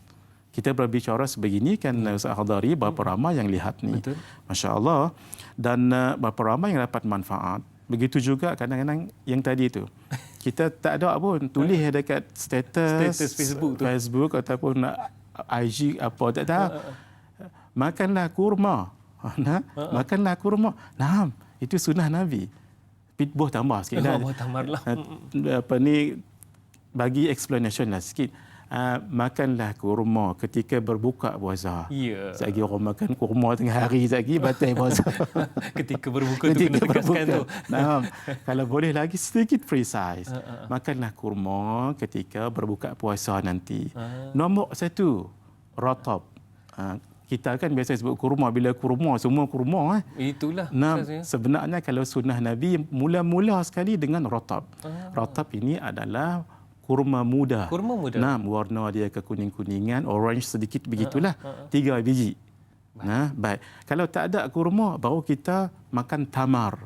Kita berbicara sebegini kan Ustaz Hadari, berapa ramai yang lihat ni. Masya-Allah. Dan berapa ramai yang dapat manfaat. Begitu juga kadang-kadang yang tadi itu. Kita tak ada pun tulis dekat status Facebook ataupun IG apa tak tahu. Makanlah kurma. Makanlah kurma. Nah, itu sunnah Nabi. Pitbuh tambah sikit lah. Apa ni, bagi explanation lah sikit. Makanlah kurma ketika berbuka puasa. Sekali orang makan kurma tengah hari, sekali batal puasa. Ketika berbuka tu kena tegaskan tu. Nah, kalau boleh lagi sedikit precise. Makanlah kurma ketika berbuka puasa nanti. Nombor 1, ratab. Kita kan biasa sebut kurma, bila kurma semua kurma. Itulah. Nah, sebenarnya kalau sunnah Nabi mula-mula sekali dengan ratab. Ratab ini adalah kurma muda. Nah, warna dia kekuning-kuningan, orange sedikit begitulah. 3 biji. Nah, baik. Kalau tak ada kurma, baru kita makan tamar.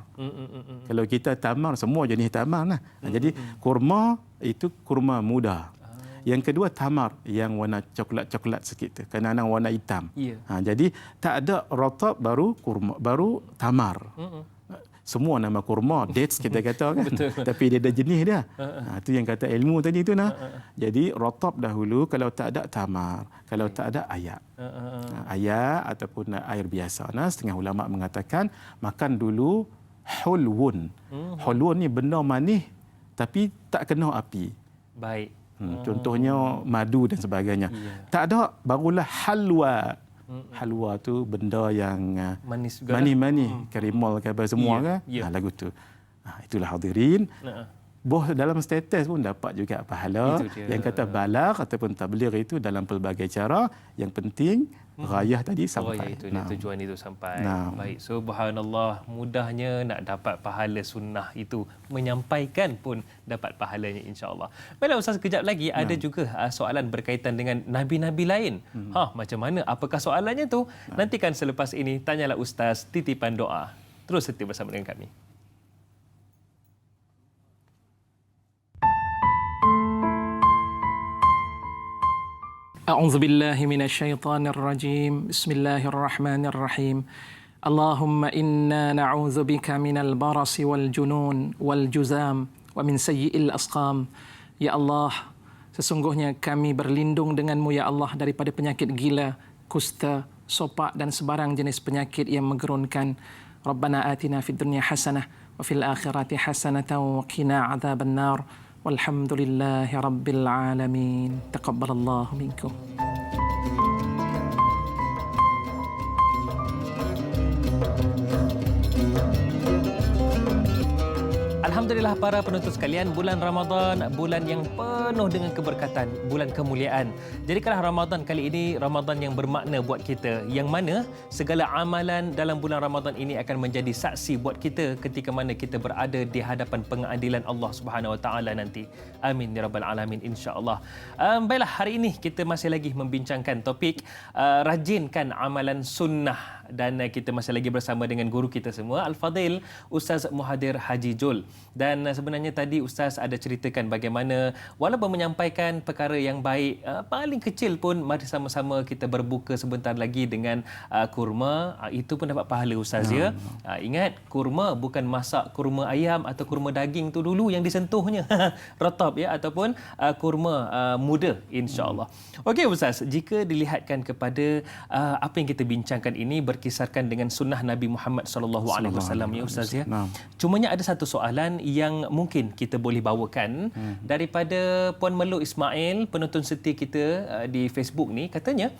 Kalau kita tamar, semua jenis tamar lah. Jadi kurma itu kurma muda. Yang kedua tamar yang warna coklat-coklat sikit tu. Kadang-kadang warna hitam. Jadi tak ada ratab, baru kurma, baru tamar. Semua nama kurma, dates kita kata kan. Tapi dia ada jenis dia. Itu yang kata ilmu tadi tu nah. Jadi ratab dahulu, kalau tak ada tamar, kalau tak ada ayak. Ayak ataupun air biasa. Nah, setengah ulama mengatakan makan dulu hulwun. Hulwun ni benda manis tapi tak kena api. Baik. Contohnya madu dan sebagainya. Tak ada, barulah halwa. Halwa tu benda yang manis juga. Manis, karimol ke apa semua kan. Lagu tu. Itulah hadirin. Boh dalam status pun dapat juga pahala. Yang kata balagh ataupun tabligh itu dalam pelbagai cara. Yang penting ghayah tadi sampai. Tujuan itu sampai. Baik, subhanallah, mudahnya nak dapat pahala sunnah itu, menyampaikan pun dapat pahalanya insya-Allah. Baiklah Ustaz, kejap lagi ada juga soalan berkaitan dengan nabi-nabi lain. Macam mana? Apakah soalannya tu? Nantikan selepas ini Tanyalah Ustaz Titipan Doa. Terus setia bersama dengan kami. أعوذ بالله من الشيطان الرجيم بسم الله الرحمن الرحيم اللهم إنا نعوذ بك من البرص والجنون والجذام ومن سيء الأسقام Ya Allah, sesungguhnya kami berlindung denganmu ya Allah daripada penyakit gila, kusta, sopak dan sebarang jenis penyakit yang menggerunkan. Rabbana atina fid dunya hasanah wa fil akhirati hasanatan wa qina adzabannar. Walhamdulillahi rabbil alamin. Taqabbalallahu minkum. Alhamdulillah para penonton sekalian, bulan Ramadan, bulan yang penuh dengan keberkatan, bulan kemuliaan. Jadikanlah Ramadan kali ini Ramadan yang bermakna buat kita, yang mana segala amalan dalam bulan Ramadan ini akan menjadi saksi buat kita ketika mana kita berada di hadapan pengadilan Allah Subhanahu Wa Taala nanti. Amin ya rabbal alamin, insya-Allah. Baiklah, hari ini kita masih lagi membincangkan topik rajinkan amalan sunnah, dan kita masih lagi bersama dengan guru kita semua, Al-Fadil Ustaz Muhadir Haji Jul. Dan sebenarnya tadi Ustaz ada ceritakan bagaimana walaupun menyampaikan perkara yang baik, paling kecil pun mari sama-sama kita berbuka sebentar lagi dengan kurma, itu pun dapat pahala Ustaz ya. Ingat, kurma bukan masak kurma ayam atau kurma daging tu dulu yang disentuhnya. Rotab ya, ataupun kurma muda, insya-Allah. Okey Ustaz, jika dilihatkan kepada apa yang kita bincangkan ini berkisarkan dengan sunnah Nabi Muhammad sallallahu alaihi wasallam ya Ustaz ya. Cumanya ada satu soalan yang mungkin kita boleh bawakan daripada Puan Melu Ismail, penonton setia kita di Facebook ni. Katanya,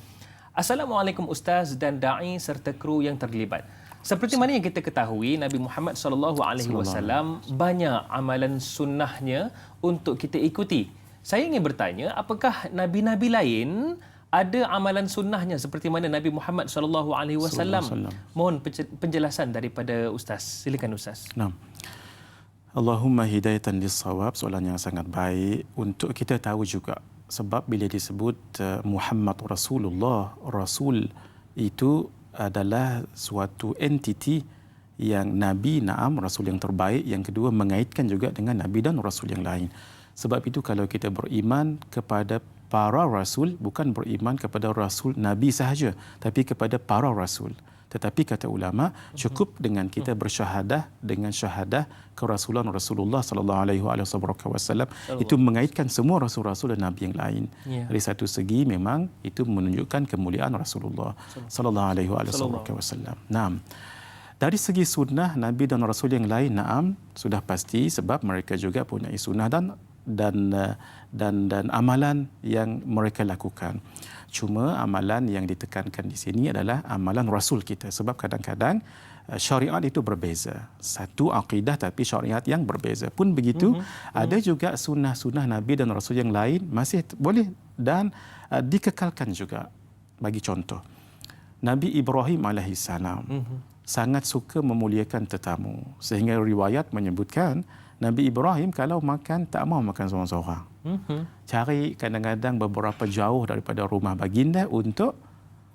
Assalamualaikum Ustaz dan da'i serta kru yang terlibat. Seperti mana yang kita ketahui, Nabi Muhammad sallallahu alaihi wasallam banyak amalan sunnahnya untuk kita ikuti. Saya ingin bertanya, apakah nabi-nabi lain ada amalan sunnahnya seperti mana Nabi Muhammad sallallahu alaihi wasallam? Mohon penjelasan daripada Ustaz. Silakan Ustaz. Nah. Allahumma hidayatan lis-shawab, soalan yang sangat baik untuk kita tahu juga. Sebab bila disebut Muhammad Rasulullah, Rasul itu adalah suatu entiti yang Nabi, naam, Rasul yang terbaik. Yang kedua, mengaitkan juga dengan Nabi dan Rasul yang lain. Sebab itu kalau kita beriman kepada para Rasul, bukan beriman kepada Rasul Nabi sahaja, tapi kepada para Rasul. Tetapi kata ulama, cukup dengan kita bersyahadah dengan syahadah kerasulan Rasulullah sallallahu alaihi wasallam, itu mengaitkan semua rasul-rasul dan nabi yang lain. Dari satu segi memang itu menunjukkan kemuliaan Rasulullah sallallahu alaihi wasallam. Naam. Dari segi sunnah nabi dan rasul yang lain, naam, sudah pasti sebab mereka juga punya sunnah dan amalan yang mereka lakukan. Cuma amalan yang ditekankan di sini adalah amalan Rasul kita. Sebab kadang-kadang syariat itu berbeza. Satu akidah tapi syariat yang berbeza. Pun begitu, ada juga sunnah-sunnah Nabi dan Rasul yang lain masih boleh dan dikekalkan juga. Bagi contoh, Nabi Ibrahim alaihissalam sangat suka memuliakan tetamu. Sehingga riwayat menyebutkan, Nabi Ibrahim kalau makan tak mau makan seorang-seorang. Cari kadang-kadang beberapa jauh daripada rumah baginda untuk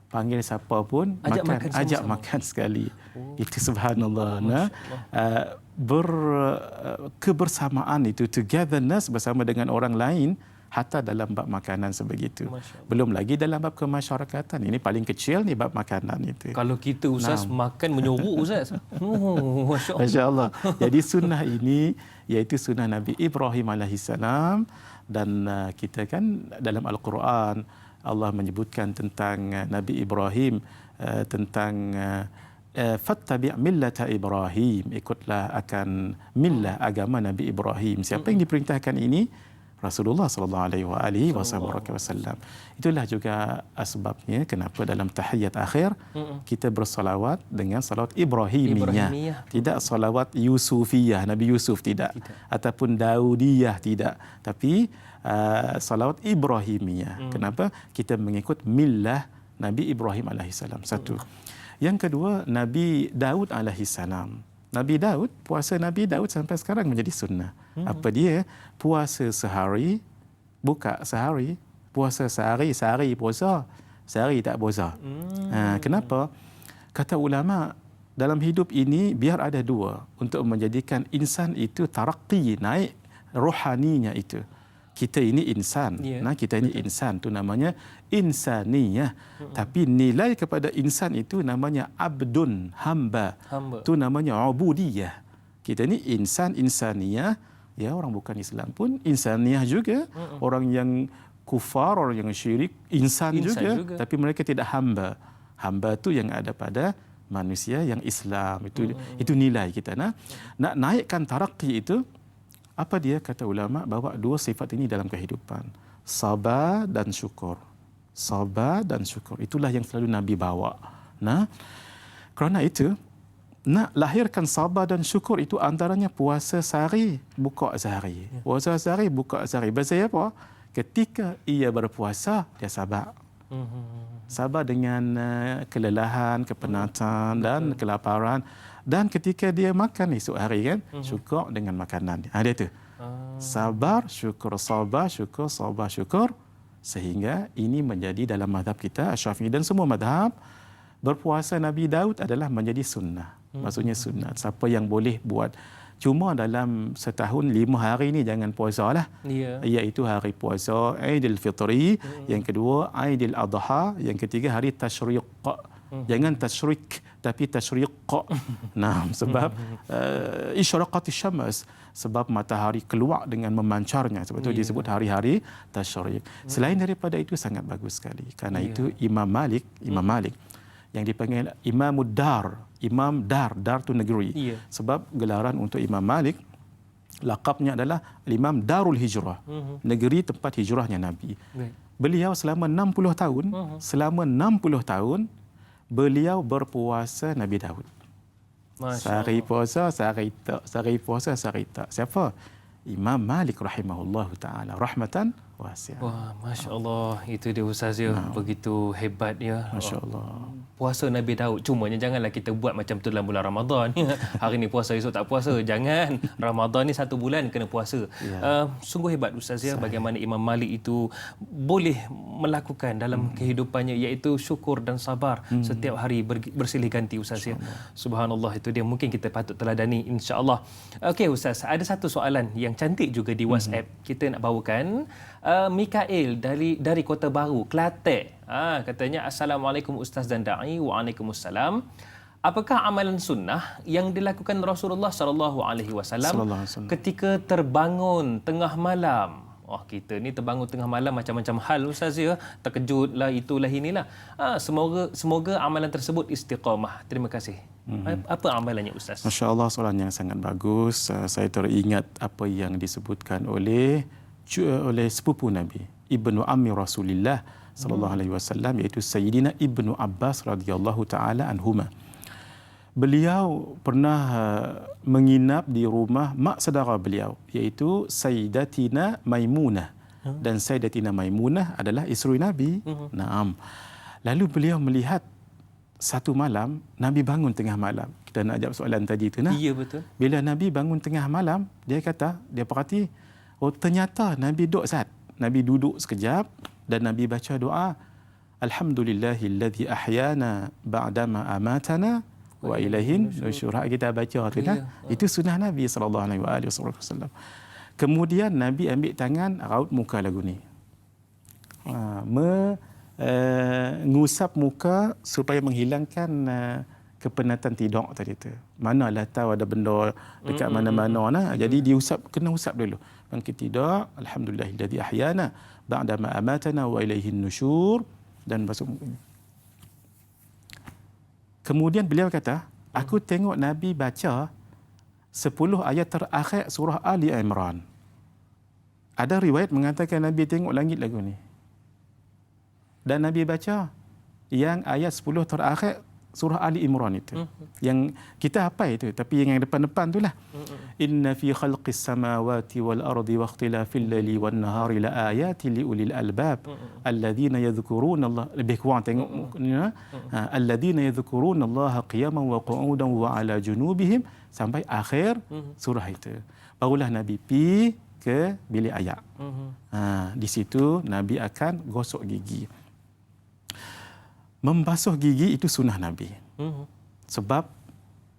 panggil siapa pun ajak makan sekali. Itu subhanallah. Kebersamaan itu, togetherness bersama dengan orang lain, hatta dalam bab makanan sebegitu. Belum lagi dalam bab kemasyarakatan. Ini paling kecil ni bab makanan itu. Kalau kita Ustaz makan menyorok Ustaz. Masya-Allah. Jadi sunnah ini iaitu sunnah Nabi Ibrahim alaihissalam, dan kita kan dalam Al-Quran Allah menyebutkan tentang Nabi Ibrahim, tentang fattabi' millata Ibrahim, ikutlah akan millah agama Nabi Ibrahim. Siapa yang diperintahkan ini? Rasulullah sallallahu alaihi wasallam. Itulah juga asbabnya kenapa dalam tahiyat akhir kita bersalawat dengan salawat Ibrahimiyah. Tidak salawat Yusufiyah, Nabi Yusuf tidak. Ataupun Daudiyah tidak. Tapi salawat Ibrahimiyah. Kenapa? Kita mengikut millah Nabi Ibrahim alaihissalam. Satu. Yang kedua, Nabi Daud alaihissalam. Nabi Daud, puasa Nabi Daud sampai sekarang menjadi sunnah. Apa dia? Puasa sehari, buka sehari, puasa sehari, sehari puasa, sehari tak puasa. Kenapa? Kata ulama, dalam hidup ini biar ada dua untuk menjadikan insan itu tarakki, naik rohaninya itu. Kita ini insan, kita ini insan, itu namanya insaniyah. Tapi nilai kepada insan itu namanya abdun, hamba. Itu namanya ubudiyah. Kita ini insan, insaniyah. Ya, orang bukan Islam pun insaniyah juga. Orang yang kufar, orang yang syirik, insan juga. Tapi mereka tidak hamba. Hamba itu yang ada pada manusia yang Islam. Itu nilai kita. Nak naikkan tarakki itu, apa dia kata ulama, bawa dua sifat ini dalam kehidupan. Sabar dan syukur. Sabar dan syukur. Itulah yang selalu Nabi bawa. Kerana itu, nak lahirkan sabar dan syukur itu antaranya puasa sehari, buka sehari. Puasa sehari, buka sehari. Bahasa apa? Ketika ia berpuasa, dia sabar. Sabar dengan kelelahan, kepenatan dan kelaparan. Dan ketika dia makan esok hari kan, syukur dengan makanan. Dia tu. Sabar, syukur, sabar, syukur, sabar, syukur. Sehingga ini menjadi dalam mazhab kita, Syafi'i dan semua mazhab, berpuasa Nabi Daud adalah menjadi sunnah. Maksudnya sunnah. Siapa yang boleh buat. Cuma dalam setahun 5 hari ni jangan puasa lah. Iaitu hari puasa Aidil Fitri, yang kedua Aidil Adha, yang ketiga hari Tasyriq. Jangan tasyrik tapi tasyriq. Sebab isyraqatis syams, sebab matahari keluar dengan memancarnya. Sebab itu disebut hari-hari tasyriq. Selain daripada itu sangat bagus sekali. Karena itu Imam Malik yang dipanggil Imamud Dar. Imam Dar tu negeri. Sebab gelaran untuk Imam Malik, laqabnya adalah Imam Darul Hijrah. Negeri tempat hijrahnya Nabi. Beliau selama 60 tahun, beliau berpuasa Nabi Daud. Sehari puasa, sehari tak. Sehari puasa, sehari tak. Siapa? Imam Malik rahimahullahu ta'ala. Rahmatan wasi'ah. Wah, Masya Allah. Itu dia Ustaz ya. Begitu hebat ya. Masya Allah. Puasa Nabi Daud. Cumanya janganlah kita buat macam tu dalam bulan Ramadan. Hari ni puasa, esok tak puasa. Jangan. Ramadan ni 1 bulan kena puasa. Sungguh hebat Ustaz ya. Bagaimana Imam Malik itu boleh melakukan dalam kehidupannya, iaitu syukur dan sabar setiap hari bersilih ganti Ustaz ya. Subhanallah, itu dia. Mungkin kita patut teladani insya-Allah. Okey Ustaz, ada satu soalan yang cantik juga di WhatsApp. Kita nak bawakan. Mikael dari Kota Baru, Kelantan. Katanya, Assalamualaikum Ustaz dan Da'i. Waalaikumsalam. Apakah amalan sunnah yang dilakukan Rasulullah SAW ketika terbangun tengah malam? Kita ni terbangun tengah malam macam-macam hal Ustaz ya. Terkejutlah, itulah inilah. Semoga amalan tersebut istiqamah. Terima kasih. Apa amalannya Ustaz? Masya Allah, soalan yang sangat bagus. Saya teringat apa yang disebutkan oleh sepupu Nabi, Ibnu Ammi Rasulullah sallallahu alaihi wasallam, iaitu Sayyidina Ibnu Abbas radhiyallahu taala anhuma. Beliau pernah menginap di rumah mak saudara beliau, iaitu Sayyidatina Maimunah. Dan Sayyidatina Maimunah adalah isteri Nabi. Lalu beliau melihat satu malam Nabi bangun tengah malam. Kita nak jawab soalan tadi tu nah. Ya, betul. Bila Nabi bangun tengah malam, dia perhati, ternyata Nabi Nabi duduk sekejap dan Nabi baca doa, Alhamdulillahilladzi ahyana ba'dama amatana wa ilaihin nusyur. Kita baca tu dah. Itu sunnah Nabi sallallahu alaihi wasallam. Kemudian Nabi ambil tangan raut muka lagu ni. Mengusap muka supaya menghilangkan kepenatan tidur tadi tu. Manalah tahu ada benda dekat mana-mana Jadi kena usap dulu. Bangkit tidur, alhamdulillahilladzi ahyana ba'da ma amatana wa ilaihin nusyur, dan basuh muka. Kemudian beliau kata, aku tengok Nabi baca 10 ayat terakhir surah Ali Imran. Ada riwayat mengatakan Nabi tengok langit lagu ni. Dan Nabi baca yang ayat 10 terakhir surah Ali Imran itu. Yang kita hafal itu, tapi yang depan-depan itulah. Inna fi khalqis samawati wal ardi wa ikhtilafil laili wan nahari la ayatin li ulil albab alladhina yadhkuruna Allah, lebih kurang tengok alladhina yadhkuruna Allah qiyaman wa qu'udan wa ala junubihim sampai akhir surah itu. Barulah Nabi pergi ke bilik ayat. Di situ Nabi akan gosok gigi. Membasuh gigi itu sunnah Nabi. Sebab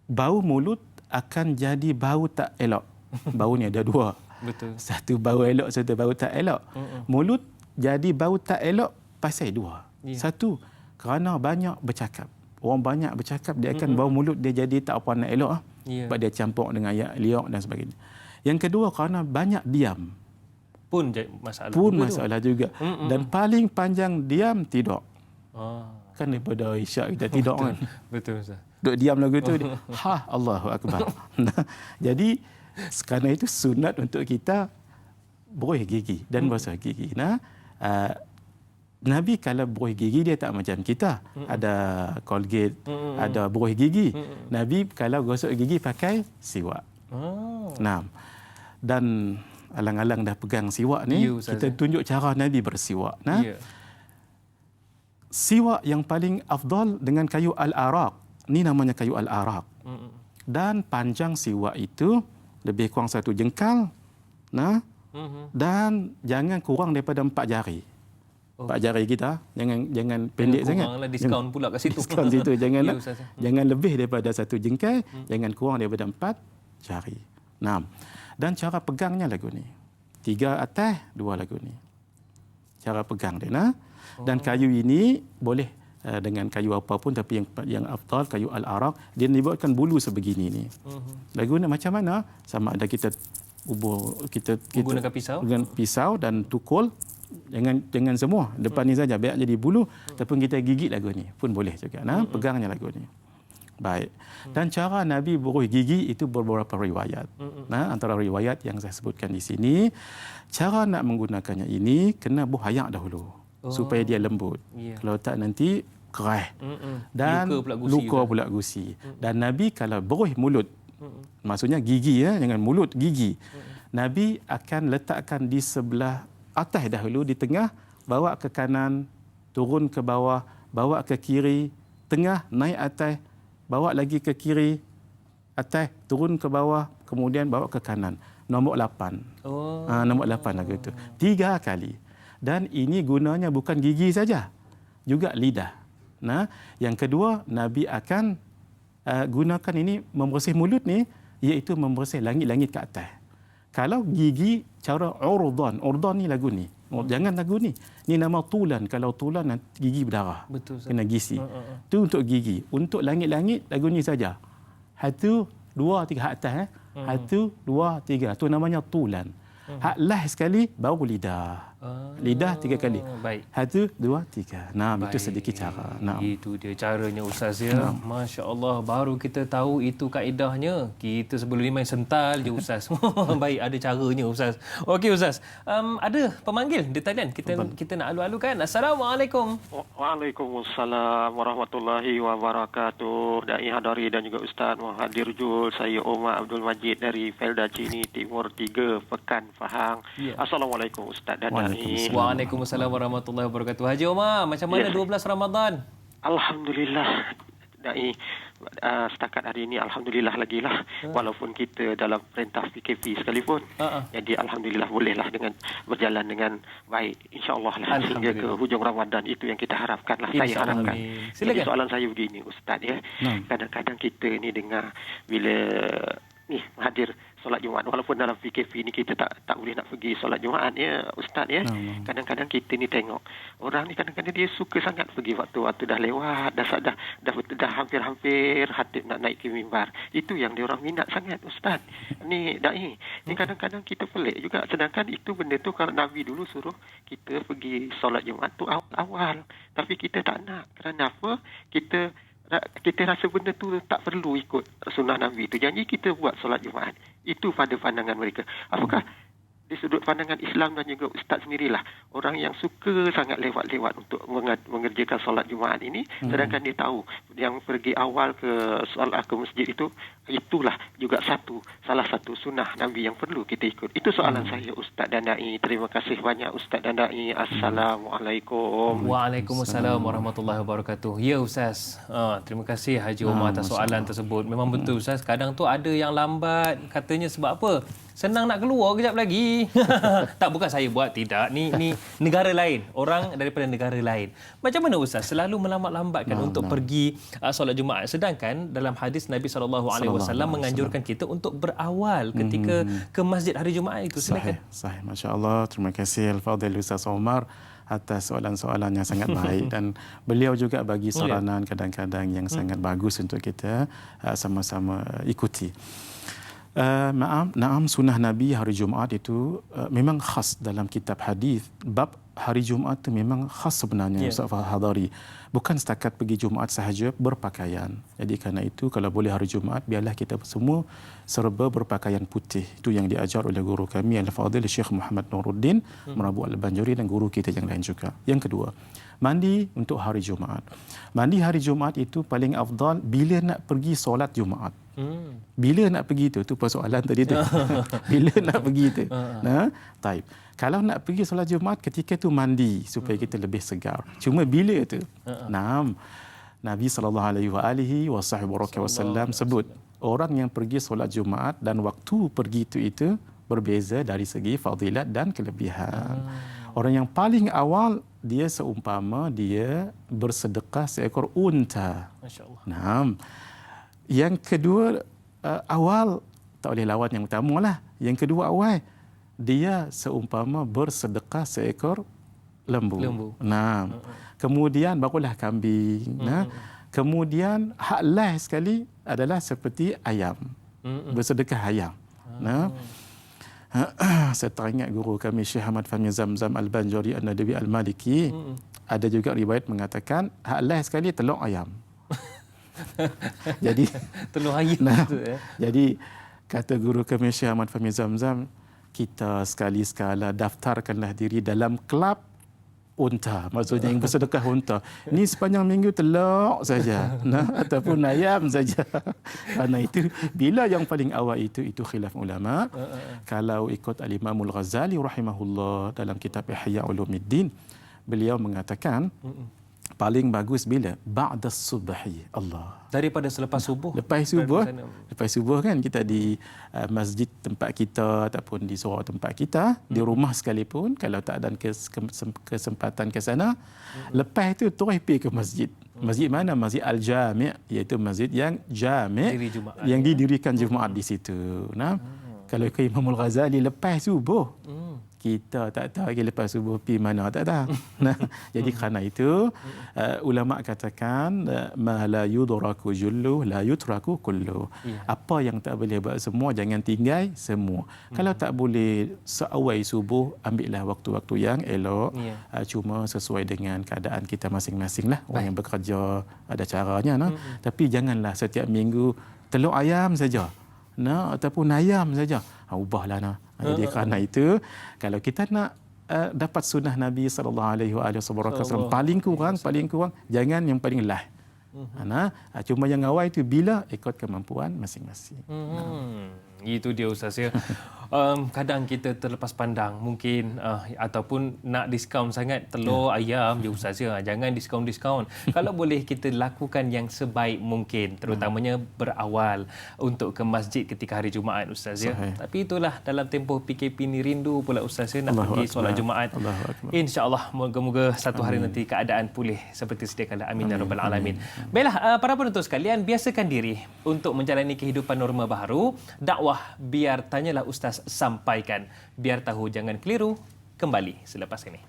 bau mulut akan jadi bau tak elok. Bau ni ada dua. Betul. Satu bau elok, satu bau tak elok. Mulut jadi bau tak elok pasal dua. Satu, kerana banyak bercakap. Orang banyak bercakap, dia akan bau mulut dia jadi tak apa nak elok. Sebab dia campur dengan ayak liok dan sebagainya. Yang kedua, kerana banyak diam. Pun masalah juga. Dan paling panjang diam tidur. kan daripada isyak kita tidur kan. Betul Ustaz. Duduk diam lagu tu, Allahu Akbar. Jadi kerana itu sunat untuk kita beruih gigi dan basuh gigi. Nabi kalau beruih gigi dia tak macam kita. Ada Colgate, ada beruih gigi. Nabi kalau gosok gigi pakai siwak. Dan alang-alang dah pegang siwak ni, kita tunjuk cara Nabi bersiwak. Siwak yang paling afdal dengan kayu al-araq. Ni namanya kayu al-araq. Dan panjang siwak itu lebih kurang 1 jengkal. Dan jangan kurang daripada 4 jari. 4 jari kita, jangan pendek sangat. Kuranglah diskaun pula kat situ. Diskaun situ jangan lebih daripada 1 jengkal, jangan kurang daripada 4 jari. Dan cara pegangnya lagu ni. 3 atas, 2 lagu ni. Cara pegang dia. Dan kayu ini boleh dengan kayu apa pun, tapi yang afdal kayu al-araq, dia dibuatkan bulu sebegini ni. Lagu ni macam mana? Sama ada kita menggunakan pisau, dengan pisau dan tukul. Jangan semua depan ni saja, biar jadi bulu, ataupun kita gigit lagu ni pun boleh juga. Pegangnya lagu ni. Baik. Dan cara Nabi beruih gigi itu beberapa riwayat. Antara riwayat yang saya sebutkan di sini, cara nak menggunakannya ini kena buh ayak dahulu supaya dia lembut. Kalau tak nanti kerah. Dan luka pula gusi. Dan Nabi kalau beruih mulut, maksudnya gigi jangan mulut, gigi. Nabi akan letakkan di sebelah atas dahulu, di tengah, bawa ke kanan, turun ke bawah, bawa ke kiri, tengah, naik atas, bawa lagi ke kiri, atas, turun ke bawah, kemudian bawa ke kanan. Nombor 8. Nombor 8 lagu itu. 3 kali. Dan ini gunanya bukan gigi saja, juga lidah. Yang kedua, Nabi akan gunakan ini membersih mulut ni, iaitu membersih langit-langit ke atas. Kalau gigi, cara urdan ni lagu ni. Jangan lagu ni. Ni nama tulan. Kalau tulan, gigi berdarah. Betul. Kena gisi. Itu untuk gigi. Untuk langit-langit, lagu ni saja. 1, 2, 3 hak atas. 1, 2, 3. Itu namanya tulan. Hak last sekali, baru lidah. Lidah 3 kali. Baik. 1, 2, 3. Itu sedikit cara. Itu dia caranya Ustaz ya. Masya Allah, baru kita tahu itu kaedahnya. Kita sebelum ni main sental je Ustaz. Baik, ada caranya Ustaz. Okey Ustaz. Ada pemanggil di talian. Kita nak alu-alukan. Assalamualaikum. Waalaikumsalam warahmatullahi wabarakatuh. Dai Hadari dan juga Ustaz Muhadir Jul. Saya Omar Abdul Majid dari Felda Cini Timur 3 Pekan Pahang. Assalamualaikum Ustaz dan Waalaikumsalam warahmatullahi wabarakatuh. Haji Omar, macam mana 12 Ramadan? Alhamdulillah. Dai, setakat hari ini alhamdulillah lagi lah, walaupun kita dalam perintah PKP sekalipun. Jadi alhamdulillah bolehlah dengan berjalan dengan baik, insya-Allah lah, sehingga ke hujung Ramadan. Itu yang kita harapkan lah, saya harapkan. Jadi soalan saya begini Ustaz ya. Kadang-kadang kita ni dengar bila ni hadir solat Jumaat, walaupun dalam PKP ni kita tak boleh nak pergi solat Jumaat ya Ustaz ya. Kadang-kadang kita ni tengok orang ni kadang-kadang dia suka sangat pergi waktu dah lewat, dah hampir hatib nak naik ke mimbar. Itu yang dia orang minat sangat Ustaz. Ni dai. Ni kadang-kadang kita pelik juga, sedangkan itu benda tu kalau Nabi dulu suruh kita pergi solat Jumaat tu awal. Tapi kita tak nak. Kerana apa? Kita rasa benda tu tak perlu ikut sunnah Nabi itu. Janji kita buat solat Jumaat. Itu pada pandangan mereka. Apakah di sudut pandangan Islam dan juga Ustaz sendirilah, orang yang suka sangat lewat-lewat untuk mengerjakan solat Jumaat ini, sedangkan dia tahu yang pergi awal ke solat ke masjid itulah juga salah satu sunnah Nabi yang perlu kita ikut. Itu soalan saya Ustaz dan Dai. Terima kasih banyak Ustaz dan Dai. Assalamualaikum. Waalaikumsalam warahmatullahi wabarakatuh. Ya Ustaz. Terima kasih Haji Omar atas soalan tersebut. Memang betul Ustaz. Kadang tu ada yang lambat, katanya sebab apa? Senang nak keluar kejap lagi. Tak, bukan saya buat, tidak. Ni negara lain, orang daripada negara lain. Macam mana Ustaz selalu melambat-lambatkan untuk pergi solat Jumaat, sedangkan dalam hadis Nabi SAW menganjurkan kita untuk berawal ketika ke masjid hari Jumaat itu. Silakan. Sahih. Masya-Allah. Terima kasih Al-Fadhil Ustaz Omar atas soalan-soalan yang sangat baik, dan beliau juga bagi saranan kadang-kadang yang sangat bagus untuk kita sama-sama ikuti. Naam, sunnah Nabi hari Jumaat itu memang khas dalam kitab hadis. Bab hari Jumaat tu memang khas sebenarnya, Ustaz Hadari. Bukan setakat pergi Jumaat sahaja berpakaian. Jadi kerana itu kalau boleh hari Jumaat biarlah kita semua serba berpakaian putih. Itu yang diajar oleh guru kami Al-Fadhil Syekh Muhammad Nuruddin Merabu Al-Banjari dan guru kita yang lain juga. Yang kedua, mandi untuk hari Jumaat. Mandi hari Jumaat itu paling afdal bila nak pergi solat Jumaat. Bila nak pergi tu persoalan tadi tu. Bila nak pergi tu. Nah, taib. Kalau nak pergi solat Jumaat ketika tu mandi supaya kita lebih segar. Cuma bila tu? Nabi SAW sebut orang yang pergi solat Jumaat dan waktu pergi itu berbeza dari segi fadilat dan kelebihan. Orang yang paling awal dia seumpama dia bersedekah seekor unta. Masya-Allah. Naam. Yang kedua awal tak boleh lawan yang utama lah. Yang kedua awal dia seumpama bersedekah seekor lembu. Nah, kemudian barulah kambing. Nah, kemudian hak last sekali adalah seperti ayam. Bersedekah ayam. Nah, saya teringat guru kami Syekh Ahmad Fahmi Zamzam Al-Banjari An-Nadawi Al-Maliki, ada juga riwayat mengatakan hak last sekali telur ayam. Jadi telur ayam. Nah, jadi kata guru kami Syekh Ahmad Fahmi Zamzam, kita sekali-sekala daftarkanlah diri dalam kelab unta. Maksudnya yang bersedekah unta. Ni sepanjang minggu telur saja. Ataupun ayam saja. Kerana itu, bila yang paling awal itu khilaf ulama. Kalau ikut Al-Imam Al-Ghazali rahimahullah dalam kitab Ihya Ulumuddin, beliau mengatakan paling bagus bila? Ba'da subhi. Allah. Daripada selepas subuh. Lepas subuh kan kita di masjid tempat kita ataupun di surau tempat kita, di rumah sekalipun kalau tak ada kesempatan ke sana, lepas itu terus pergi ke masjid. Masjid mana? Masjid Al-Jami', iaitu masjid yang jami' yang didirikan Jumaat di situ. Nah, kalau ke Imam Al-Ghazali lepas subuh, kita tak tahu lagi lepas subuh pergi mana, tak tahu. Nah, jadi kerana itu ulama katakan ma la yudraku jullu la yutraku kullu. Apa yang tak boleh buat semua jangan tinggal semua. Kalau tak boleh seawal subuh, ambillah waktu-waktu yang elok. Cuma sesuai dengan keadaan kita masing-masing lah. Orang yang bekerja ada caranya, nah. Tapi janganlah setiap minggu telur ayam saja. Nah, ataupun ayam saja. Ubahlah nah. Jadi kerana itu kalau kita nak dapat sunnah Nabi SAW paling kurang jangan yang paling lah. Cuma yang awal itu bila ikut kemampuan masing-masing. Itu dia Ustaz ya. Kadang kita terlepas pandang mungkin ataupun nak diskaun sangat telur ayam je Ustaz ya. Jangan diskaun-diskaun. Kalau boleh kita lakukan yang sebaik mungkin, terutamanya berawal untuk ke masjid ketika hari Jumaat Ustaz ya. Tapi itulah dalam tempoh PKP ni rindu pula Ustaz ya nak pergi solat Jumaat. Insya-Allah moga-moga satu hari nanti keadaan pulih seperti sedia kala. Amin ya rabbal alamin. Baiklah para penonton sekalian, biasakan diri untuk menjalani kehidupan norma baharu. Dakwah biar tanyalah Ustaz sampaikan. Biar tahu jangan keliru. Kembali selepas ini.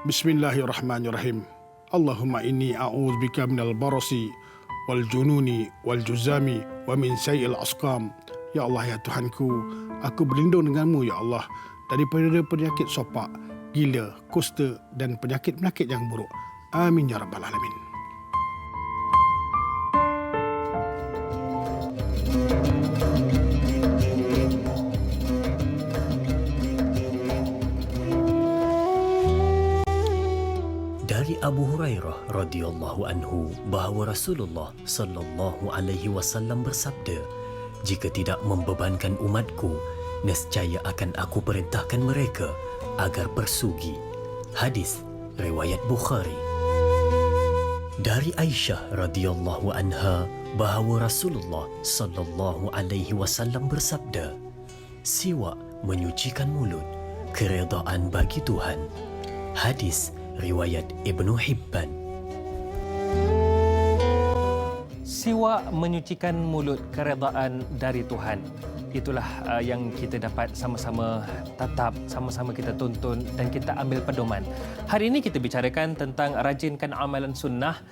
Bismillahirrahmanirrahim. Allahumma inni a'udzubika minal barasi wal jununi wal juzami wa min sayyi'il asqam. Ya Allah ya Tuhanku, aku berlindung denganmu ya Allah daripada penyakit sopak, gila, kusta dan penyakit-penyakit yang buruk. Amin ya rabbal alamin. Dari Abu Hurairah radhiyallahu anhu bahawa Rasulullah sallallahu alaihi wasallam bersabda, "Jika tidak membebankan umatku, nescaya akan aku perintahkan mereka agar persugi." Hadis riwayat Bukhari. Dari Aisyah radhiyallahu anha bahawa Rasulullah sallallahu alaihi wasallam bersabda, "Siwak menyucikan mulut, keredaan bagi Tuhan." Hadis riwayat Ibnu Hibban. Siwak menyucikan mulut, keredaan dari Tuhan. itulah yang kita dapat sama-sama tatap, sama-sama kita tonton dan kita ambil pedoman. Hari ini kita bicarakan tentang rajinkan amalan sunnah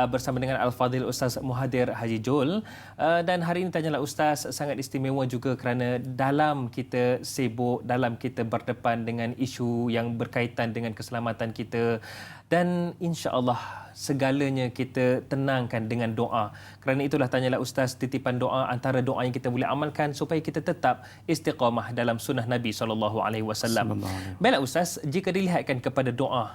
bersama dengan Al-Fadhil Ustaz Muhadir Haji Jol. Dan hari ini tanyalah Ustaz sangat istimewa juga kerana dalam kita sibuk, dalam kita berdepan dengan isu yang berkaitan dengan keselamatan kita, dan insya-Allah segalanya kita tenangkan dengan doa. Kerana itulah tanyalah Ustaz titipan doa, antara doa yang kita boleh amalkan supaya kita tetap istiqamah dalam sunnah Nabi SAW. Baiklah Ustaz, jika dilihatkan kepada doa,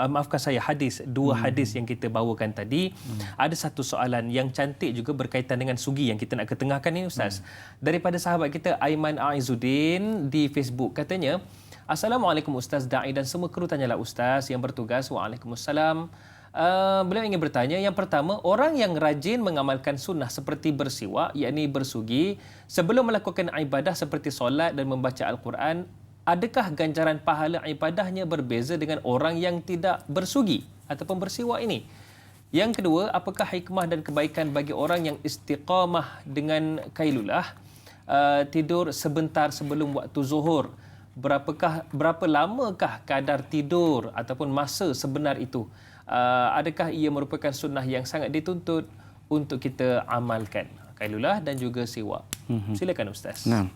maafkan saya dua hadis yang kita bawakan tadi, ada satu soalan yang cantik juga berkaitan dengan sugi yang kita nak ketengahkan ni Ustaz. Daripada sahabat kita Aiman Aizuddin di Facebook, katanya, Assalamualaikum Ustaz Da'i dan semua kru, tanyalah Ustaz yang bertugas. Waalaikumsalam. Beliau ingin bertanya, yang pertama, orang yang rajin mengamalkan sunnah seperti bersiwak, yakni bersugi, sebelum melakukan ibadah seperti solat dan membaca Al-Quran, adakah ganjaran pahala ibadahnya berbeza dengan orang yang tidak bersugi ataupun bersiwak ini? Yang kedua, apakah hikmah dan kebaikan bagi orang yang istiqamah dengan kailulah, tidur sebentar sebelum waktu zuhur? Berapa lamakah kadar tidur ataupun masa sebenar itu? Adakah ia merupakan sunnah yang sangat dituntut untuk kita amalkan? Kailulah dan juga siwak. Silakan Ustaz. Nah.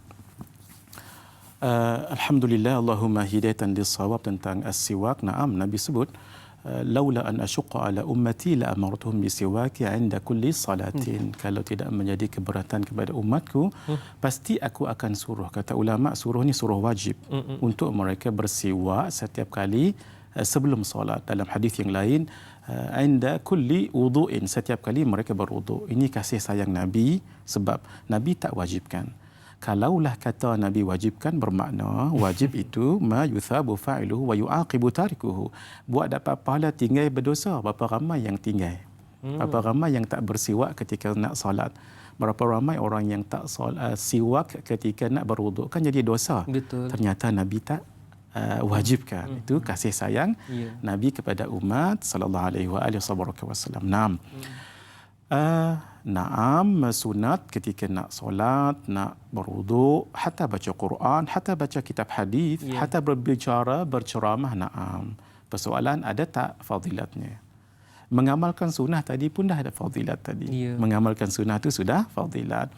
Alhamdulillah, Allahumma hidayatan lis-shawab tentang as-siwak. Naam, Nabi sebut, laula an asyqa ala ummati la amartuhum bisiwaki 'inda kulli salatin. Kalau tidak menjadi keberatan kepada umatku, pasti aku akan suruh. Kata ulama, suruh ni suruh wajib untuk mereka bersiwak setiap kali sebelum solat. Dalam hadis yang lain, 'inda kulli wudu'in, setiap kali mereka berwuduk. Ini kasih sayang Nabi, sebab Nabi tak wajibkan. Kalaulah kata Nabi wajibkan, bermakna wajib itu ma yuthabu fa'iluhu wa yu'aqibu tarikuhu. Buat dapat pahala tinggal berdosa. Berapa ramai yang tinggal? Berapa ramai yang tak bersiwak ketika nak solat? Berapa ramai orang yang tak siwak ketika nak berwuduk? Kan jadi dosa. Betul. Ternyata Nabi tak wajibkan. Itu kasih sayang Nabi kepada umat sallallahu alaihi wasallam. Naam. Naam, sunat ketika nak solat, nak berwuduk, hatta baca Quran, hatta baca kitab hadis, hatta berbicara, berceramah. Naam. Persoalan, ada tak fadilatnya? Mengamalkan sunnah tadi pun dah ada fadilat tadi. Mengamalkan sunnah itu sudah fadilat.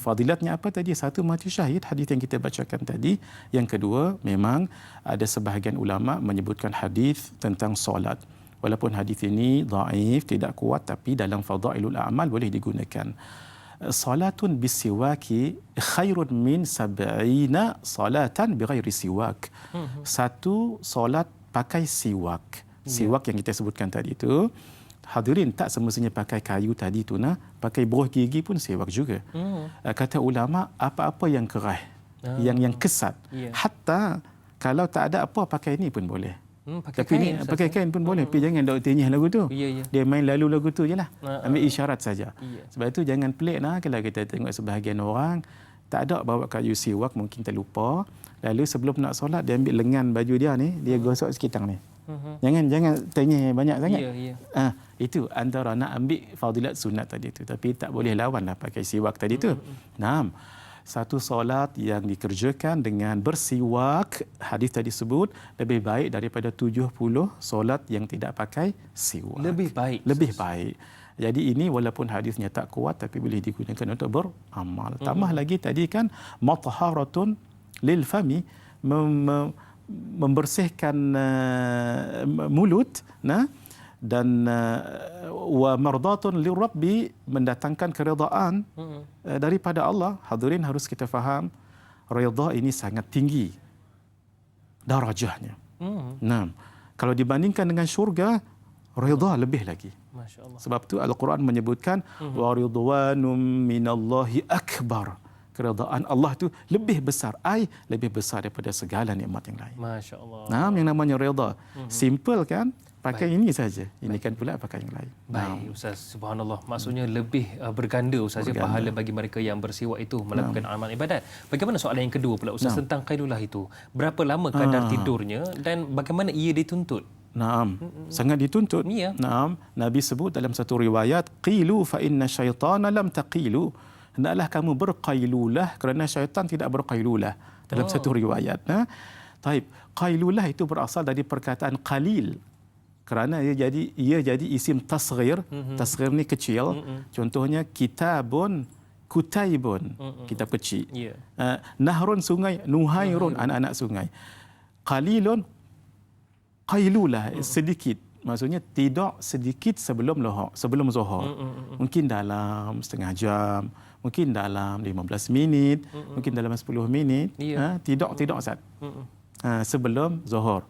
Fadilatnya apa tadi? Satu, mati syahid, hadis yang kita bacakan tadi. Yang kedua, memang ada sebahagian ulama menyebutkan hadis tentang solat. Walaupun hadis ini dhaif, tidak kuat, tapi dalam fadailul a'mal boleh digunakan. Salatun bisiwaki khairun min 70 salatan bighairi siwak. Satu solat pakai siwak. Siwak yang kita sebutkan tadi itu, hadirin, tak semestinya pakai kayu tadi tu, pakai buah gigi pun siwak juga. Kata ulama, apa-apa yang kerah, yang kesat, hatta kalau tak ada apa, pakai ini pun boleh. Pakai kain pun boleh, tapi jangan dok tenyih lagu tu. Dia main lalu lagu tu je lah. Ambil isyarat saja. Sebab itu jangan pelik kalau kita tengok sebahagian orang tak ada bawa kayu siwak, mungkin terlupa. Lalu sebelum nak solat, dia ambil lengan baju dia ni, dia gosok sekitang ni. Jangan tenyih banyak sangat. Itu antara nak ambil fadilat sunat tadi tu, tapi tak boleh lawan lah pakai siwak tadi tu. Naam. Satu solat yang dikerjakan dengan bersiwak, hadis tadi sebut, lebih baik daripada 70 solat yang tidak pakai siwak. Lebih baik. Lebih baik. Jadi ini walaupun hadisnya tak kuat, tapi boleh digunakan untuk beramal. Tambah lagi tadi kan, mathaharatun lil fami, membersihkan mulut, dan wa mardatun lirabbi, mendatangkan keridaan daripada Allah. Hadirin, harus kita faham, redha ini sangat tinggi darajahnya. Nah, kalau dibandingkan dengan syurga, redha lebih lagi. Masya-Allah. Sebab tu Al-Quran menyebutkan wa ridwanum minallahi akbar. Keredaan Allah tu lebih besar, lebih besar daripada segala nikmat yang lain. Masya-Allah. Nah, yang namanya redha. Simple kan? Pakai ini saja. Ini kan pula pakai yang lain. Baik, Ustaz. Subhanallah. Maksudnya lebih berganda, Ustaz, pahala bagi mereka yang bersiwak itu melakukan amal ibadat. Bagaimana soalan yang kedua pula, Ustaz, tentang kailulah itu? Berapa lama kadar tidurnya dan bagaimana ia dituntut? Naam, sangat dituntut. Naam, Nabi sebut dalam satu riwayat, qilu fa inna syaitana lam taqilu. hendaklah kamu berqailulah kerana syaitan tidak berqailulah dalam satu riwayat. Taib, qailulah itu berasal dari perkataan qalil. Kerana ia jadi isim tasghir. Tasghir ni kecil. Contohnya kitabun, kutaibun, kitab kecil. Nahrun, sungai, nuhairun, anak-anak sungai. Qalilun, qailulah, sedikit. Maksudnya tidak sedikit sebelum zuhur. Mungkin dalam setengah jam, mungkin dalam 15 minit, mungkin dalam 10 minit. Tidak Ustaz. Sebelum zuhur.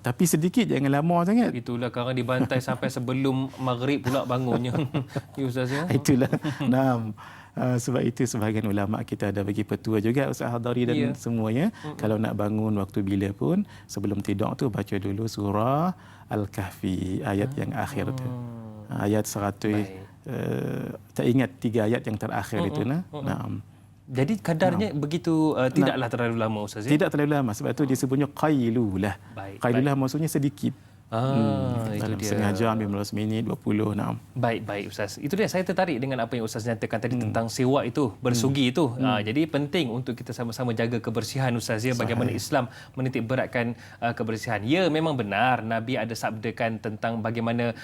Tapi sedikit, jangan lama sangat. Itulah kerana dibantai sampai sebelum maghrib pula bangunnya. Ya Ustaz ya. Itulah. Sebab itu sebahagian ulama kita ada bagi petua juga Ustaz Hadari dan semuanya. Kalau nak bangun waktu bila pun, sebelum tidur tu baca dulu surah Al-Kahfi, ayat yang akhir tu. Ayat 100, tak ingat 3 ayat yang terakhir itu. Jadi kadarnya begitu tidaklah terlalu lama Ustaz ya? Tidak terlalu lama, sebab itu disebutnya qailulah. Qailulah maksudnya sedikit. Dalam setengah jam, 15 minit, 20. Baik Ustaz. Itu dia, saya tertarik dengan apa yang Ustaz nyatakan tadi tentang siwak itu, bersugi itu. Jadi penting untuk kita sama-sama jaga kebersihan Ustaz ya. Bagaimana Islam menitik beratkan kebersihan. Ya, memang benar Nabi ada sabdakan tentang bagaimana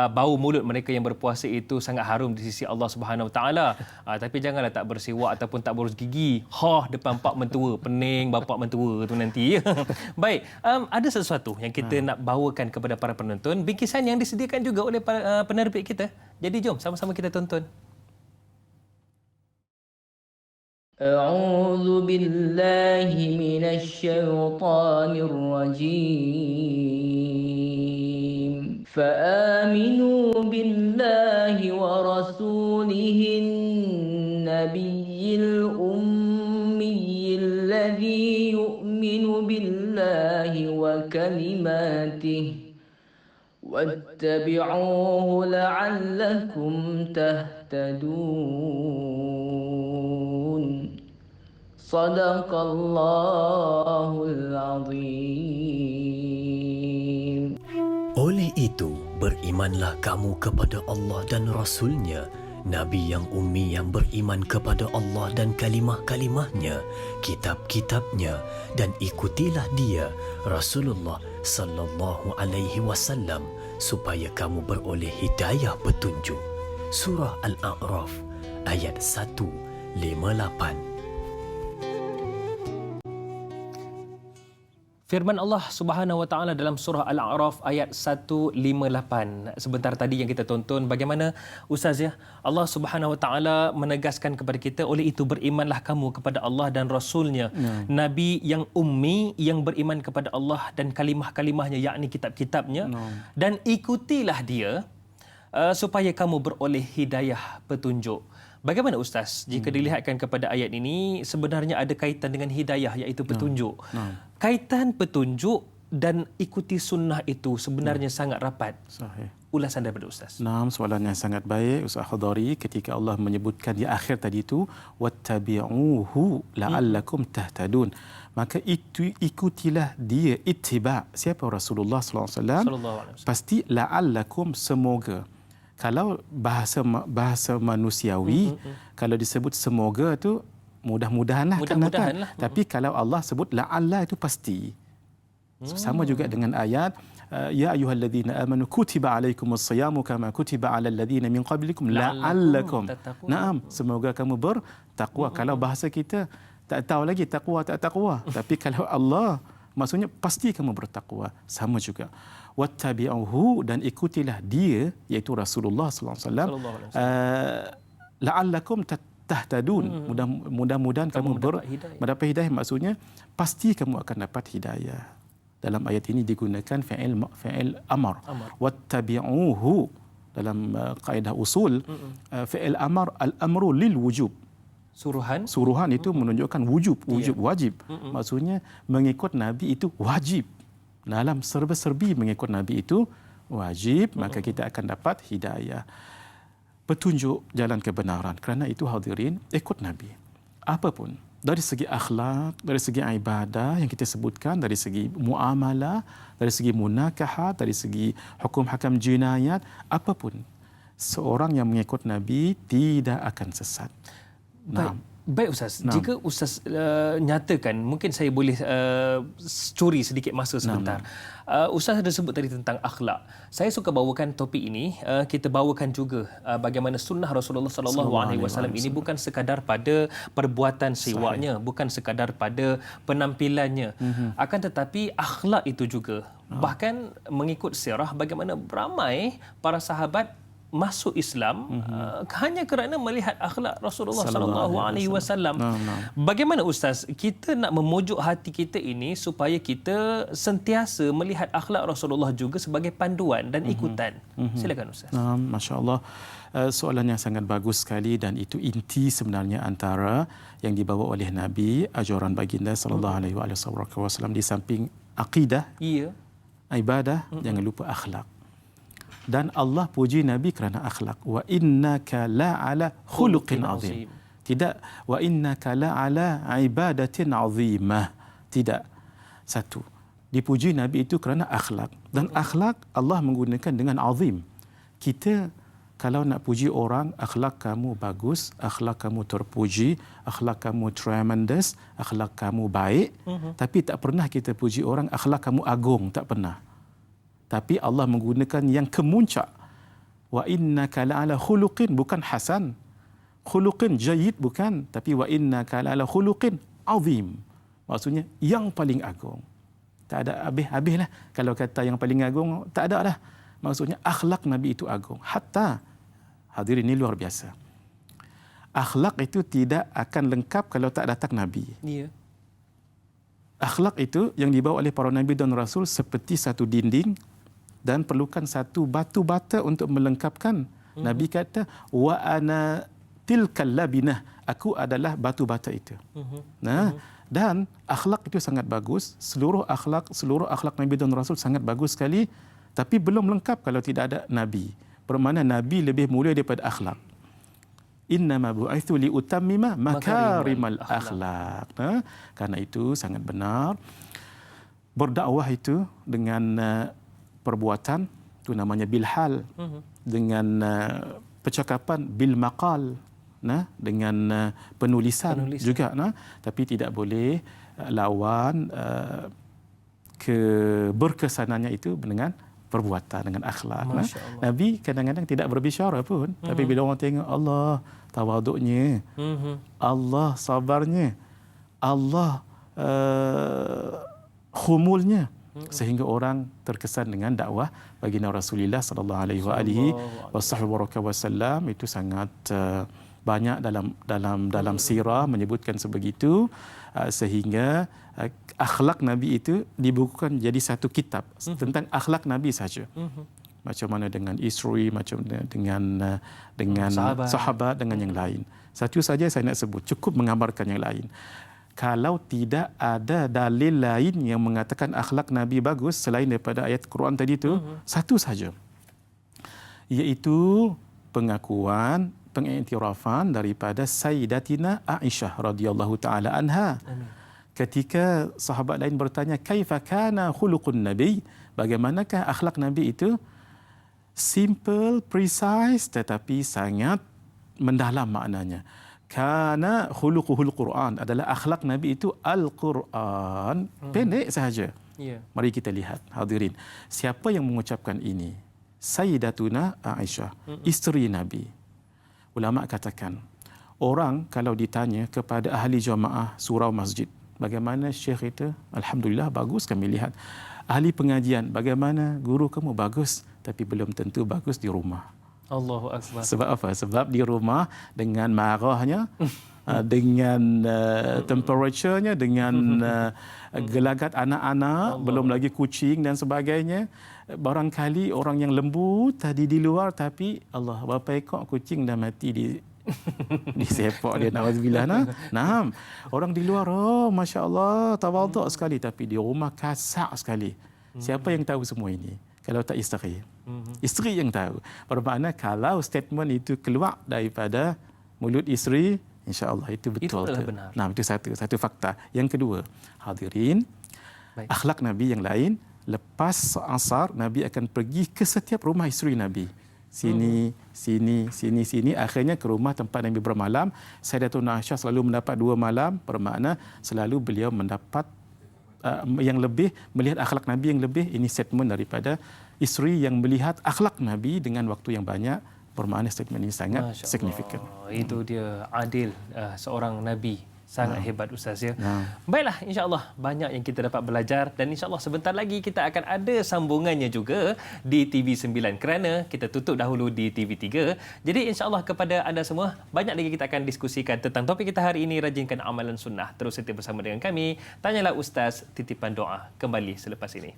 bau mulut mereka yang berpuasa itu sangat harum di sisi Allah Subhanahu Wa Taala. Tapi janganlah tak bersiwak ataupun tak berus gigi depan pak mentua, pening bapak mentua tu nanti. Baik, ada sesuatu yang kita nak bawakan kepada para penonton, bingkisan yang disediakan juga oleh penerbit kita. Jadi jom sama-sama kita tonton. A'udzu billahi minasy syaithanir rajim. Fa'aminu billahi wa rasulihin nabiyil ummiyil ladzi yu'minu billahi wa kalimatihi واتبعوه لعلكم تهتدون صدق الله العظيم. Oleh itu, berimanlah kamu kepada Allah dan Rasul-Nya, Nabi yang ummi yang beriman kepada Allah dan kalimah-kalimahnya, kitab-kitabnya, dan ikutilah dia, Rasulullah sallallahu alaihi wasallam, supaya kamu beroleh hidayah petunjuk. Surah Al-A'raf ayat 158. Firman Allah Subhanahu Wa Taala dalam surah Al-A'raf ayat 158. Sebentar tadi yang kita tonton bagaimana Ustaz ya, Allah Subhanahu Wa Taala menegaskan kepada kita, oleh itu berimanlah kamu kepada Allah dan Rasul-Nya, Nabi yang ummi yang beriman kepada Allah dan kalimah-kalimahnya, yakni kitab-kitabnya, dan ikutilah dia supaya kamu beroleh hidayah petunjuk. Bagaimana Ustaz jika dilihatkan kepada ayat ini sebenarnya ada kaitan dengan hidayah, iaitu petunjuk. Kaitan petunjuk dan ikuti sunnah itu sebenarnya sangat rapat. Sahih. Ulasan daripada Ustaz. Soalan yang sangat baik Ustaz Hadari, ketika Allah menyebutkan di akhir tadi itu wattabi'uhu la'allakum tahtadun. Maka itu ikutilah dia, ittiba. Siapa Rasulullah sallallahu alaihi wasallam? Pasti la'allakum, semoga. Kalau bahasa manusiawi, kalau disebut semoga tu mudah-mudahanlah kan datang. Tapi kalau Allah sebut la'alla itu pasti. Sama juga dengan ayat ya ayyuhalladzina amanu kutiba alaikumus siyamu kama kutiba alal ladzina min qablikum la'allakum. Semoga kamu bertakwa. Kalau bahasa kita tak tahu lagi takwa tak takwa. Tapi kalau Allah maksudnya pasti kamu bertakwa. Sama juga. Wattabi'uhu, dan ikutilah dia, iaitu Rasulullah sallallahu alaihi wasallam, la'allakum tahtadun. Mudah-mudahan kamu mendapat hidayah. Maksudnya pasti kamu akan dapat hidayah. Dalam ayat ini digunakan fi'il amar. Wattabi'uhu dalam kaedah usul, fi'il amar, al-amru lil wujub. Suruhan itu menunjukkan wujub, wajib. Maksudnya mengikut Nabi itu wajib. Dalam serba-serbi mengikut Nabi itu wajib, maka kita akan dapat hidayah, petunjuk jalan kebenaran. Kerana itu hadirin, ikut Nabi. Apapun, dari segi akhlak, dari segi ibadah yang kita sebutkan, dari segi muamalah, dari segi munakahat, dari segi hukum hakam jinayat, apapun, seorang yang mengikut Nabi tidak akan sesat. Baik Ustaz, jika Ustaz nyatakan, mungkin saya boleh curi sedikit masa sebentar. Ustaz ada sebut tadi tentang akhlak. Saya suka bawakan topik ini, kita bawakan juga bagaimana sunnah Rasulullah SAW ini bukan sekadar pada perbuatan siwaknya, bukan sekadar pada penampilannya, akan tetapi akhlak itu juga. Bahkan mengikut sirah bagaimana ramai para sahabat masuk Islam hanya kerana melihat akhlak Rasulullah sallallahu alaihi wasallam. Bagaimana Ustaz kita nak memujuk hati kita ini supaya kita sentiasa melihat akhlak Rasulullah juga sebagai panduan dan ikutan? Silakan Ustaz. Masya-Allah. Soalan yang sangat bagus sekali, dan itu inti sebenarnya antara yang dibawa oleh Nabi, ajaran baginda sallallahu alaihi wasallam. Di samping akidah, ibadah, jangan lupa akhlak. Dan Allah puji Nabi kerana akhlak. Wa innaka la'ala khuluqin azim. Tidak wa innaka la'ala ibadatin azimah. Tidak. Satu. Dipuji Nabi itu kerana akhlak. Dan akhlak Allah menggunakan dengan azim. Kita kalau nak puji orang, akhlak kamu bagus, akhlak kamu terpuji, akhlak kamu tremendous, akhlak kamu baik, tapi tak pernah kita puji orang akhlak kamu agung, tak pernah. Tapi Allah menggunakan yang kemuncak. Wa innaka la'ala khuluqin, bukan hasan. Khuluqin jayyid bukan, tapi wa innaka la'ala khuluqin azim. Maksudnya yang paling agung. Tak ada habis-habislah kalau kata yang paling agung, tak ada lah. Maksudnya akhlak Nabi itu agung. Hatta hadirin ini luar biasa. Akhlak itu tidak akan lengkap kalau tak datang Nabi. Akhlak itu yang dibawa oleh para Nabi dan Rasul seperti satu dinding dan perlukan satu batu bata untuk melengkapkan. Nabi kata, wa ana tilkal labinah, aku adalah batu bata itu. Dan akhlak itu sangat bagus. Seluruh akhlak Nabi dan Rasul sangat bagus sekali, tapi belum lengkap kalau tidak ada Nabi. Bermakna Nabi lebih mulia daripada akhlak. Innama bu'ithu li utammima makarimal akhlak. Karena itu sangat benar. Berdakwah itu dengan perbuatan, itu namanya bilhal. Dengan percakapan bil maqal, dengan penulisan juga, tapi tidak boleh lawan keberkesanannya itu dengan perbuatan, dengan akhlak. Nabi kadang-kadang tidak berbicara pun, tapi bila orang tengok Allah tawaduknya, Allah sabarnya, Allah khumulnya, sehingga orang terkesan dengan dakwah baginda Rasulullah sallallahu alaihi wasallam. Itu sangat banyak dalam sirah menyebutkan sebegitu, sehingga akhlak Nabi itu dibukukan jadi satu kitab tentang akhlak Nabi saja. Macam mana dengan isteri, macam dengan sahabat, dengan yang lain. Satu saja saya nak sebut, cukup menggambarkan yang lain. Kalau tidak ada dalil lain yang mengatakan akhlak Nabi bagus selain daripada ayat Quran tadi itu, satu saja, iaitu pengakuan, pengiktirafan daripada Sayyidatina Aisyah radhiyallahu taala anha. Ketika sahabat lain bertanya, kaifa kana khuluqun nabi, bagaimanakah akhlak Nabi itu? Simple, precise, tetapi sangat mendalam maknanya. Kana khuluquhul Quran, adalah akhlak Nabi itu Al-Quran. Pendek sahaja. Mari kita lihat, hadirin. Siapa yang mengucapkan ini? Sayyidatuna Aisyah, isteri Nabi. Ulama katakan, orang kalau ditanya kepada ahli jamaah surau masjid, bagaimana syekh itu? Alhamdulillah, bagus kami lihat. Ahli pengajian, bagaimana guru kamu? Bagus, tapi belum tentu bagus di rumah. Allahu Akbar. Sebab apa? Sebab di rumah dengan marahnya, dengan temperaturenya, dengan gelagat anak-anak, belum lagi kucing dan sebagainya. Barangkali orang yang lembut tadi di luar, tapi Allah, berapa ekor kucing dah mati di sepak dia, na'udzubillah. Nah, orang di luar, oh Masya Allah, tawaduk sekali, tapi di rumah kasar sekali. Siapa yang tahu semua ini? Kalau tak isteri. Isteri yang tahu. Bermakna kalau statement itu keluar daripada mulut isteri, insya-Allah itu betul. Benar. Nah, itu satu fakta. Yang kedua, hadirin, akhlak Nabi yang lain, lepas asar Nabi akan pergi ke setiap rumah isteri Nabi. sini. Akhirnya ke rumah tempat Nabi bermalam. Sayyidatuna Aisyah selalu mendapat 2 malam, bermakna selalu beliau mendapat yang lebih, melihat akhlak Nabi yang lebih. Ini statement daripada isteri yang melihat akhlak Nabi dengan waktu yang banyak, bermakna statement ini sangat signifikan. Itu dia adil seorang Nabi. Sangat hebat Ustaz ya. Baiklah, insya-Allah banyak yang kita dapat belajar dan insya-Allah sebentar lagi kita akan ada sambungannya juga di TV9 kerana kita tutup dahulu di TV3. Jadi insya-Allah kepada anda semua banyak lagi kita akan diskusikan tentang topik kita hari ini, rajinkan amalan sunnah. Terus setia bersama dengan kami. Tanyalah Ustaz, titipan doa kembali selepas ini.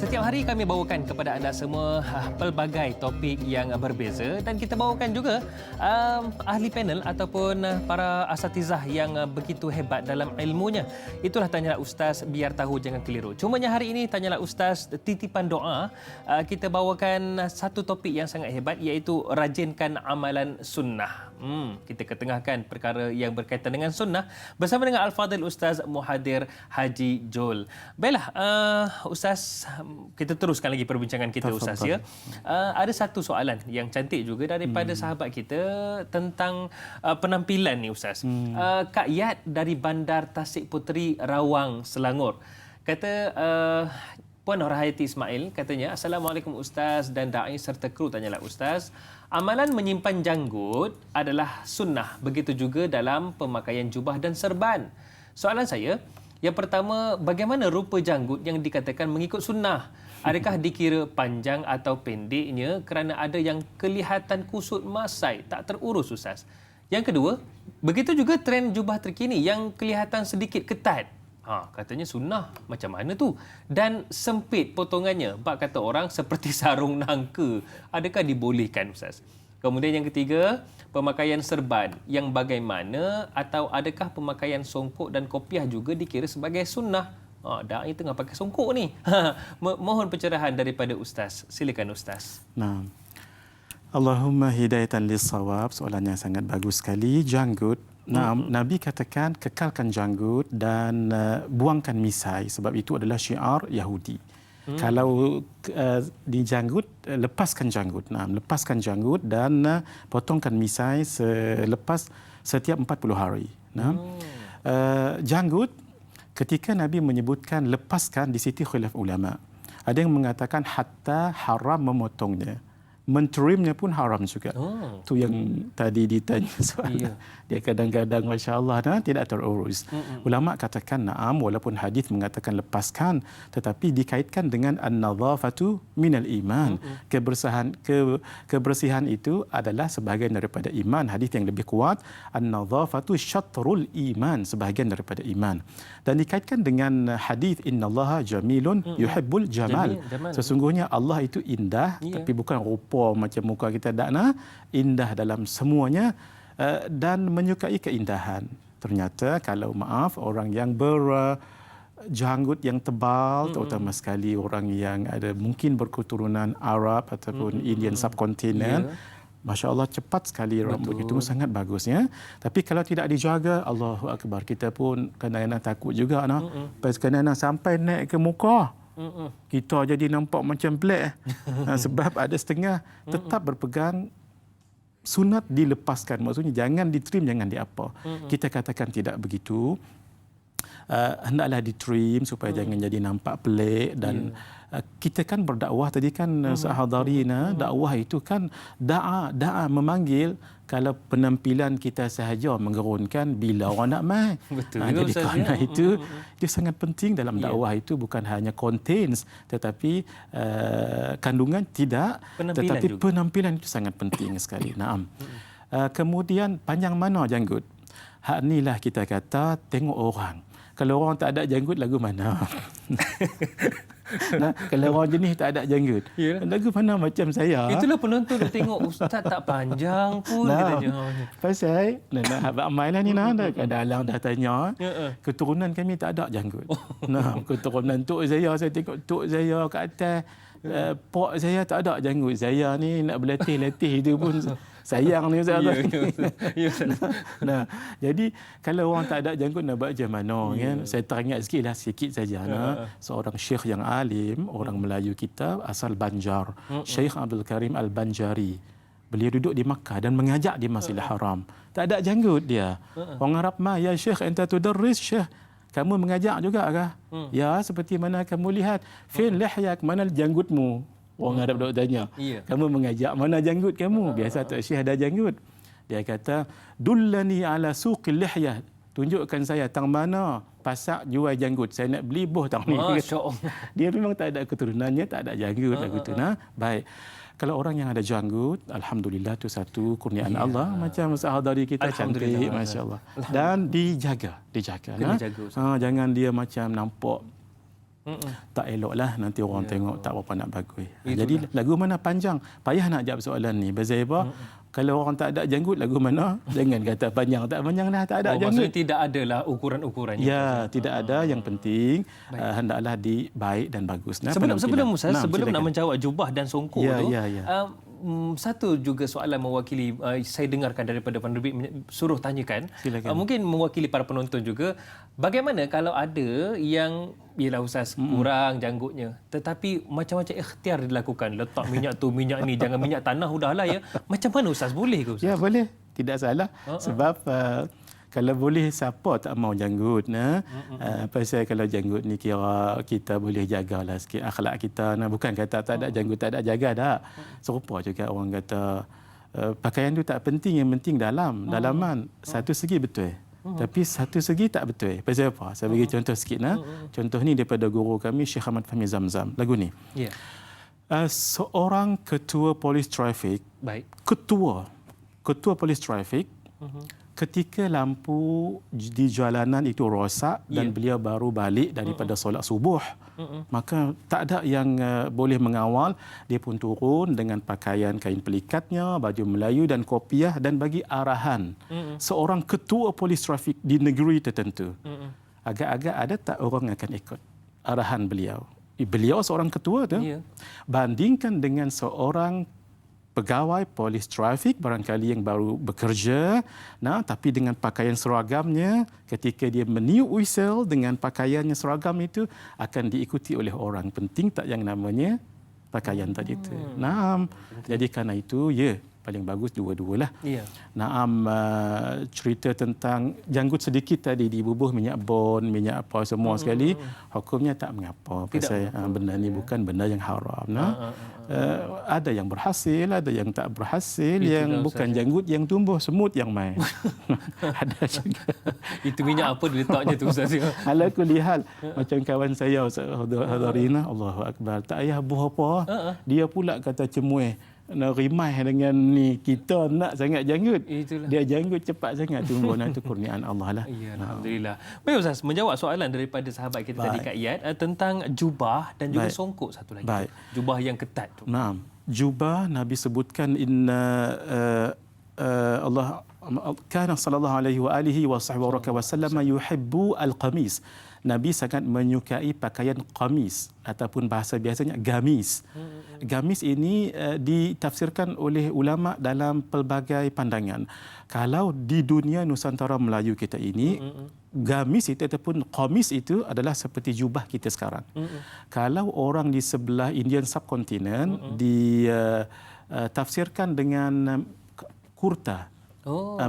Setiap hari kami bawakan kepada anda semua pelbagai topik yang berbeza dan kita bawakan juga ahli panel ataupun para asatizah yang begitu hebat dalam ilmunya. Itulah Tanyalah Ustaz, biar tahu jangan keliru. Cumanya hari ini Tanyalah Ustaz titipan doa, kita bawakan satu topik yang sangat hebat iaitu rajinkan amalan sunnah. Kita ketengahkan perkara yang berkaitan dengan sunnah bersama dengan Al-Fadhil Ustaz Muhadir Haji Jol. Baiklah, Ustaz, kita teruskan lagi perbincangan kita Ustaz ya. Ada satu soalan yang cantik juga daripada sahabat kita tentang penampilan ni Ustaz. Kak Yat dari Bandar Tasik Puteri, Rawang, Selangor. Kata Puan Nurhayati Ismail katanya, Assalamualaikum Ustaz dan da'i serta kru Tanyalah Ustaz. Amalan menyimpan janggut adalah sunnah. Begitu juga dalam pemakaian jubah dan serban. Soalan saya, yang pertama, bagaimana rupa janggut yang dikatakan mengikut sunnah? Adakah dikira panjang atau pendeknya kerana ada yang kelihatan kusut masai, tak terurus Ustaz? Yang kedua, begitu juga trend jubah terkini yang kelihatan sedikit ketat. Katanya sunnah. Macam mana tu? Dan sempit potongannya. Bak kata orang seperti sarung nangka. Adakah dibolehkan Ustaz? Kemudian yang ketiga, pemakaian serban yang bagaimana atau adakah pemakaian songkok dan kopiah juga dikira sebagai sunnah? Da'i tengah pakai songkok ni. Mohon pencerahan daripada Ustaz. Silakan Ustaz. Nah, Allahumma hidayatan lis-shawab. Soalan yang sangat bagus sekali. Janggut. Nabi katakan kekalkan janggut dan buangkan misai sebab itu adalah syiar Yahudi. Kalau di janggut, lepaskan janggut. Lepaskan janggut dan potongkan misai setiap 40 hari. Janggut, ketika Nabi menyebutkan lepaskan, di situ khilaf ulama. Ada yang mengatakan hatta haram memotongnya. Mentrimnya pun haram juga. Tu yang tadi ditanya soalan. Dia kadang-kadang masya-Allah tidak terurus. Ulama katakan na'am, walaupun hadis mengatakan lepaskan, tetapi dikaitkan dengan an-nadhafatu minal iman. Kebersihan itu adalah sebahagian daripada iman. Hadis yang lebih kuat, an-nadhafatu syatrul iman, sebahagian daripada iman. Dan dikaitkan dengan hadis innallaha jamilun yuhibbul jamal. Sesungguhnya Allah itu indah, tapi bukan rupa macam muka kita dakna, indah dalam semuanya dan menyukai keindahan. Ternyata kalau orang yang berjanggut yang tebal, terutama sekali orang yang ada mungkin berketurunan Arab ataupun Indian subcontinent, Masya Allah cepat sekali rambut itu, sangat bagus ya. Tapi kalau tidak dijaga, Allahu Akbar, kita pun kadang-kadang takut juga kadang-kadang sampai naik ke muka. Kita jadi nampak macam black. Sebab ada setengah tetap berpegang sunat dilepaskan. Maksudnya jangan ditrim, jangan diapa. Kita katakan tidak begitu. Hendaklah ditrim supaya jangan jadi nampak pelik. Dan kita kan berdakwah tadi kan sahadarina, dakwah itu kan da'a memanggil. Kalau penampilan kita sahaja menggerunkan, bila orang nak mai. Jadi kerana itu sangat penting dalam dakwah itu, bukan hanya contains tetapi kandungan tidak, tetapi juga. Penampilan itu sangat penting sekali. Naam. Kemudian panjang mana janggut? Hak inilah kita kata tengok orang. Kalau orang tak ada janggut lagu mana? Nah, kalau orang jenis tak ada janggut. Lagu mana macam saya. Itulah penonton dia tengok ustaz tak panjang pun katanya. Pasal abang Amai lah ni kadang-kadang dah tanya keturunan kami tak ada janggut. Keturunan tok saya tengok tok saya kat atas, pok saya tak ada janggut. Saya ni nak berlatih-latih itu pun sayang ni Ustaz. Jadi kalau orang tak ada janggut nak buat macam mana kan? Saya teringat sikit saja seorang syekh yang alim, orang Melayu kita asal Banjar, Syekh Abdul Karim Al-Banjari. Beliau duduk di Makkah dan mengajar di Masjidil Haram. Tak ada janggut dia. Orang Arab mah, ya Syekh anta tudarris, Syekh kamu mengajar juga kah? Ya, seperti mana kamu lihat. Fin lihyak, mana janggutmu? Orang Arab duk tanya. Kamu mengajak, mana janggut kamu? Biasa Tok Syekh ada janggut. Dia kata, dullani ala suqil lihyah. Tunjukkan saya tang mana pasar jual janggut. Saya nak beli buah tang ni. Dia memang tak ada keturunannya, tak ada janggut lagu tu. Baik. Kalau orang yang ada janggut, alhamdulillah tu satu kurniaan Allah. Macam saudari kita cantik, masya-Allah. Dan dijaga. Jangan dia macam nampak tak eloklah, nanti orang tengok tak apa nak bagus. Jadi lagu mana panjang, payah nak jawab soalan ni. Bezaiba, kalau orang tak ada janggut lagu mana, jangan kata panjang. Tak panjang dah tak ada janggut. Maksudnya tidak adalah ukuran-ukurannya. Ya, tidak ada. Yang penting hendaklah baik dan bagus. Sebelum nak menjawab jubah dan songkok satu juga soalan mewakili saya dengarkan daripada penerbit suruh tanyakan. Mungkin mewakili para penonton juga. Bagaimana kalau ada yang ialah Ustaz kurang janggutnya tetapi macam-macam ikhtiar dilakukan, letak minyak tu minyak ni, jangan minyak tanah udahlah ya. Macam mana Ustaz, boleh ke Ustaz? Ya boleh, tidak salah. Sebab kalau boleh siapa tak mau janggut pasal kalau janggut ni kira kita boleh jagalah sikit akhlak kita. Bukan kata tak ada janggut tak ada jaga dah. Serupa juga orang kata pakaian tu tak penting, yang penting dalaman. Satu segi betul. Tapi satu segi tak betul. Pasal apa? Saya bagi contoh sikit Contoh ni daripada guru kami Syekh Ahmad Fahmi Zamzam. Lagu ni. Seorang ketua polis trafik. Ketua polis trafik ketika lampu di jalanan itu rosak dan beliau baru balik daripada solat subuh, maka tak ada yang boleh mengawal. Dia pun turun dengan pakaian kain pelikatnya, baju Melayu dan kopiah dan bagi arahan. Seorang ketua polis trafik di negeri tertentu. Agak-agak ada tak orang akan ikut arahan beliau? Beliau seorang ketua tu. Bandingkan dengan seorang pegawai polis trafik barangkali yang baru bekerja, tapi dengan pakaian seragamnya, ketika dia meniup whistle dengan pakaiannya seragam itu akan diikuti oleh orang. Penting tak yang namanya pakaian tadi itu. Jadi kerana itu paling bagus dua-dualah. Cerita tentang janggut sedikit tadi dibubuh minyak bon, minyak apa semua sekali, hukumnya tak mengapa. Pasal benda ni bukan benda yang haram. Ada yang berhasil, ada yang tak berhasil. Yang bukan janggut yang tumbuh, semut yang main. Ada juga. Itu minyak apa diletaknya tu Ustaz? Ala kulli hal, macam kawan saya Ustaz Hadarina, Allahu Akbar, tak payah buah apa. Dia pula kata cemuih. Nak rimai dengan ni, kita nak sangat janggut. Dia janggut cepat sangat tumbuh. Itu kurniaan Allah lah. Alhamdulillah. Baik Ustaz, menjawab soalan daripada sahabat kita tadi Kak Iyad tentang jubah dan juga songkok satu lagi. Jubah yang ketat tu. Jubah Nabi sebutkan Allah kana sallallahu alaihi wasallam yuhibbu al-qamis. Nabi sangat menyukai pakaian qamis ataupun bahasa biasanya gamis. Gamis ini ditafsirkan oleh ulama dalam pelbagai pandangan. Kalau di dunia Nusantara Melayu kita ini, gamis itu ataupun qamis itu adalah seperti jubah kita sekarang. Kalau orang di sebelah Indian subkontinen ditafsirkan dengan kurta.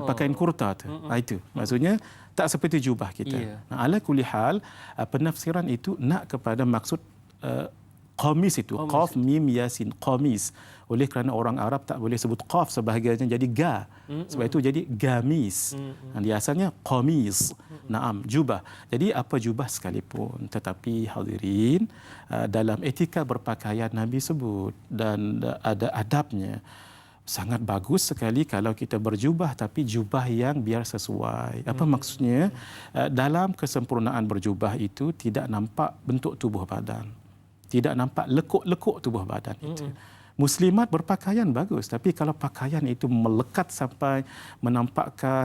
Pakaian kurta tu. Itu maksudnya tak seperti jubah kita. Ala kulli hal, penafsiran itu nak kepada maksud qamis itu. Qaf mim yasin, qamis. Oleh kerana orang Arab tak boleh sebut qaf sebahagiannya jadi ga. Sebab itu jadi gamis. Dia asalnya qamis. Jubah. Jadi apa jubah sekalipun. Tetapi hadirin, dalam etika berpakaian Nabi sebut dan ada adabnya. Sangat bagus sekali kalau kita berjubah, tapi jubah yang biar sesuai. Apa maksudnya? Dalam kesempurnaan berjubah itu tidak nampak bentuk tubuh badan. tidak nampak lekuk-lekuk tubuh badan itu. Muslimat berpakaian bagus, tapi kalau pakaian itu melekat sampai menampakkan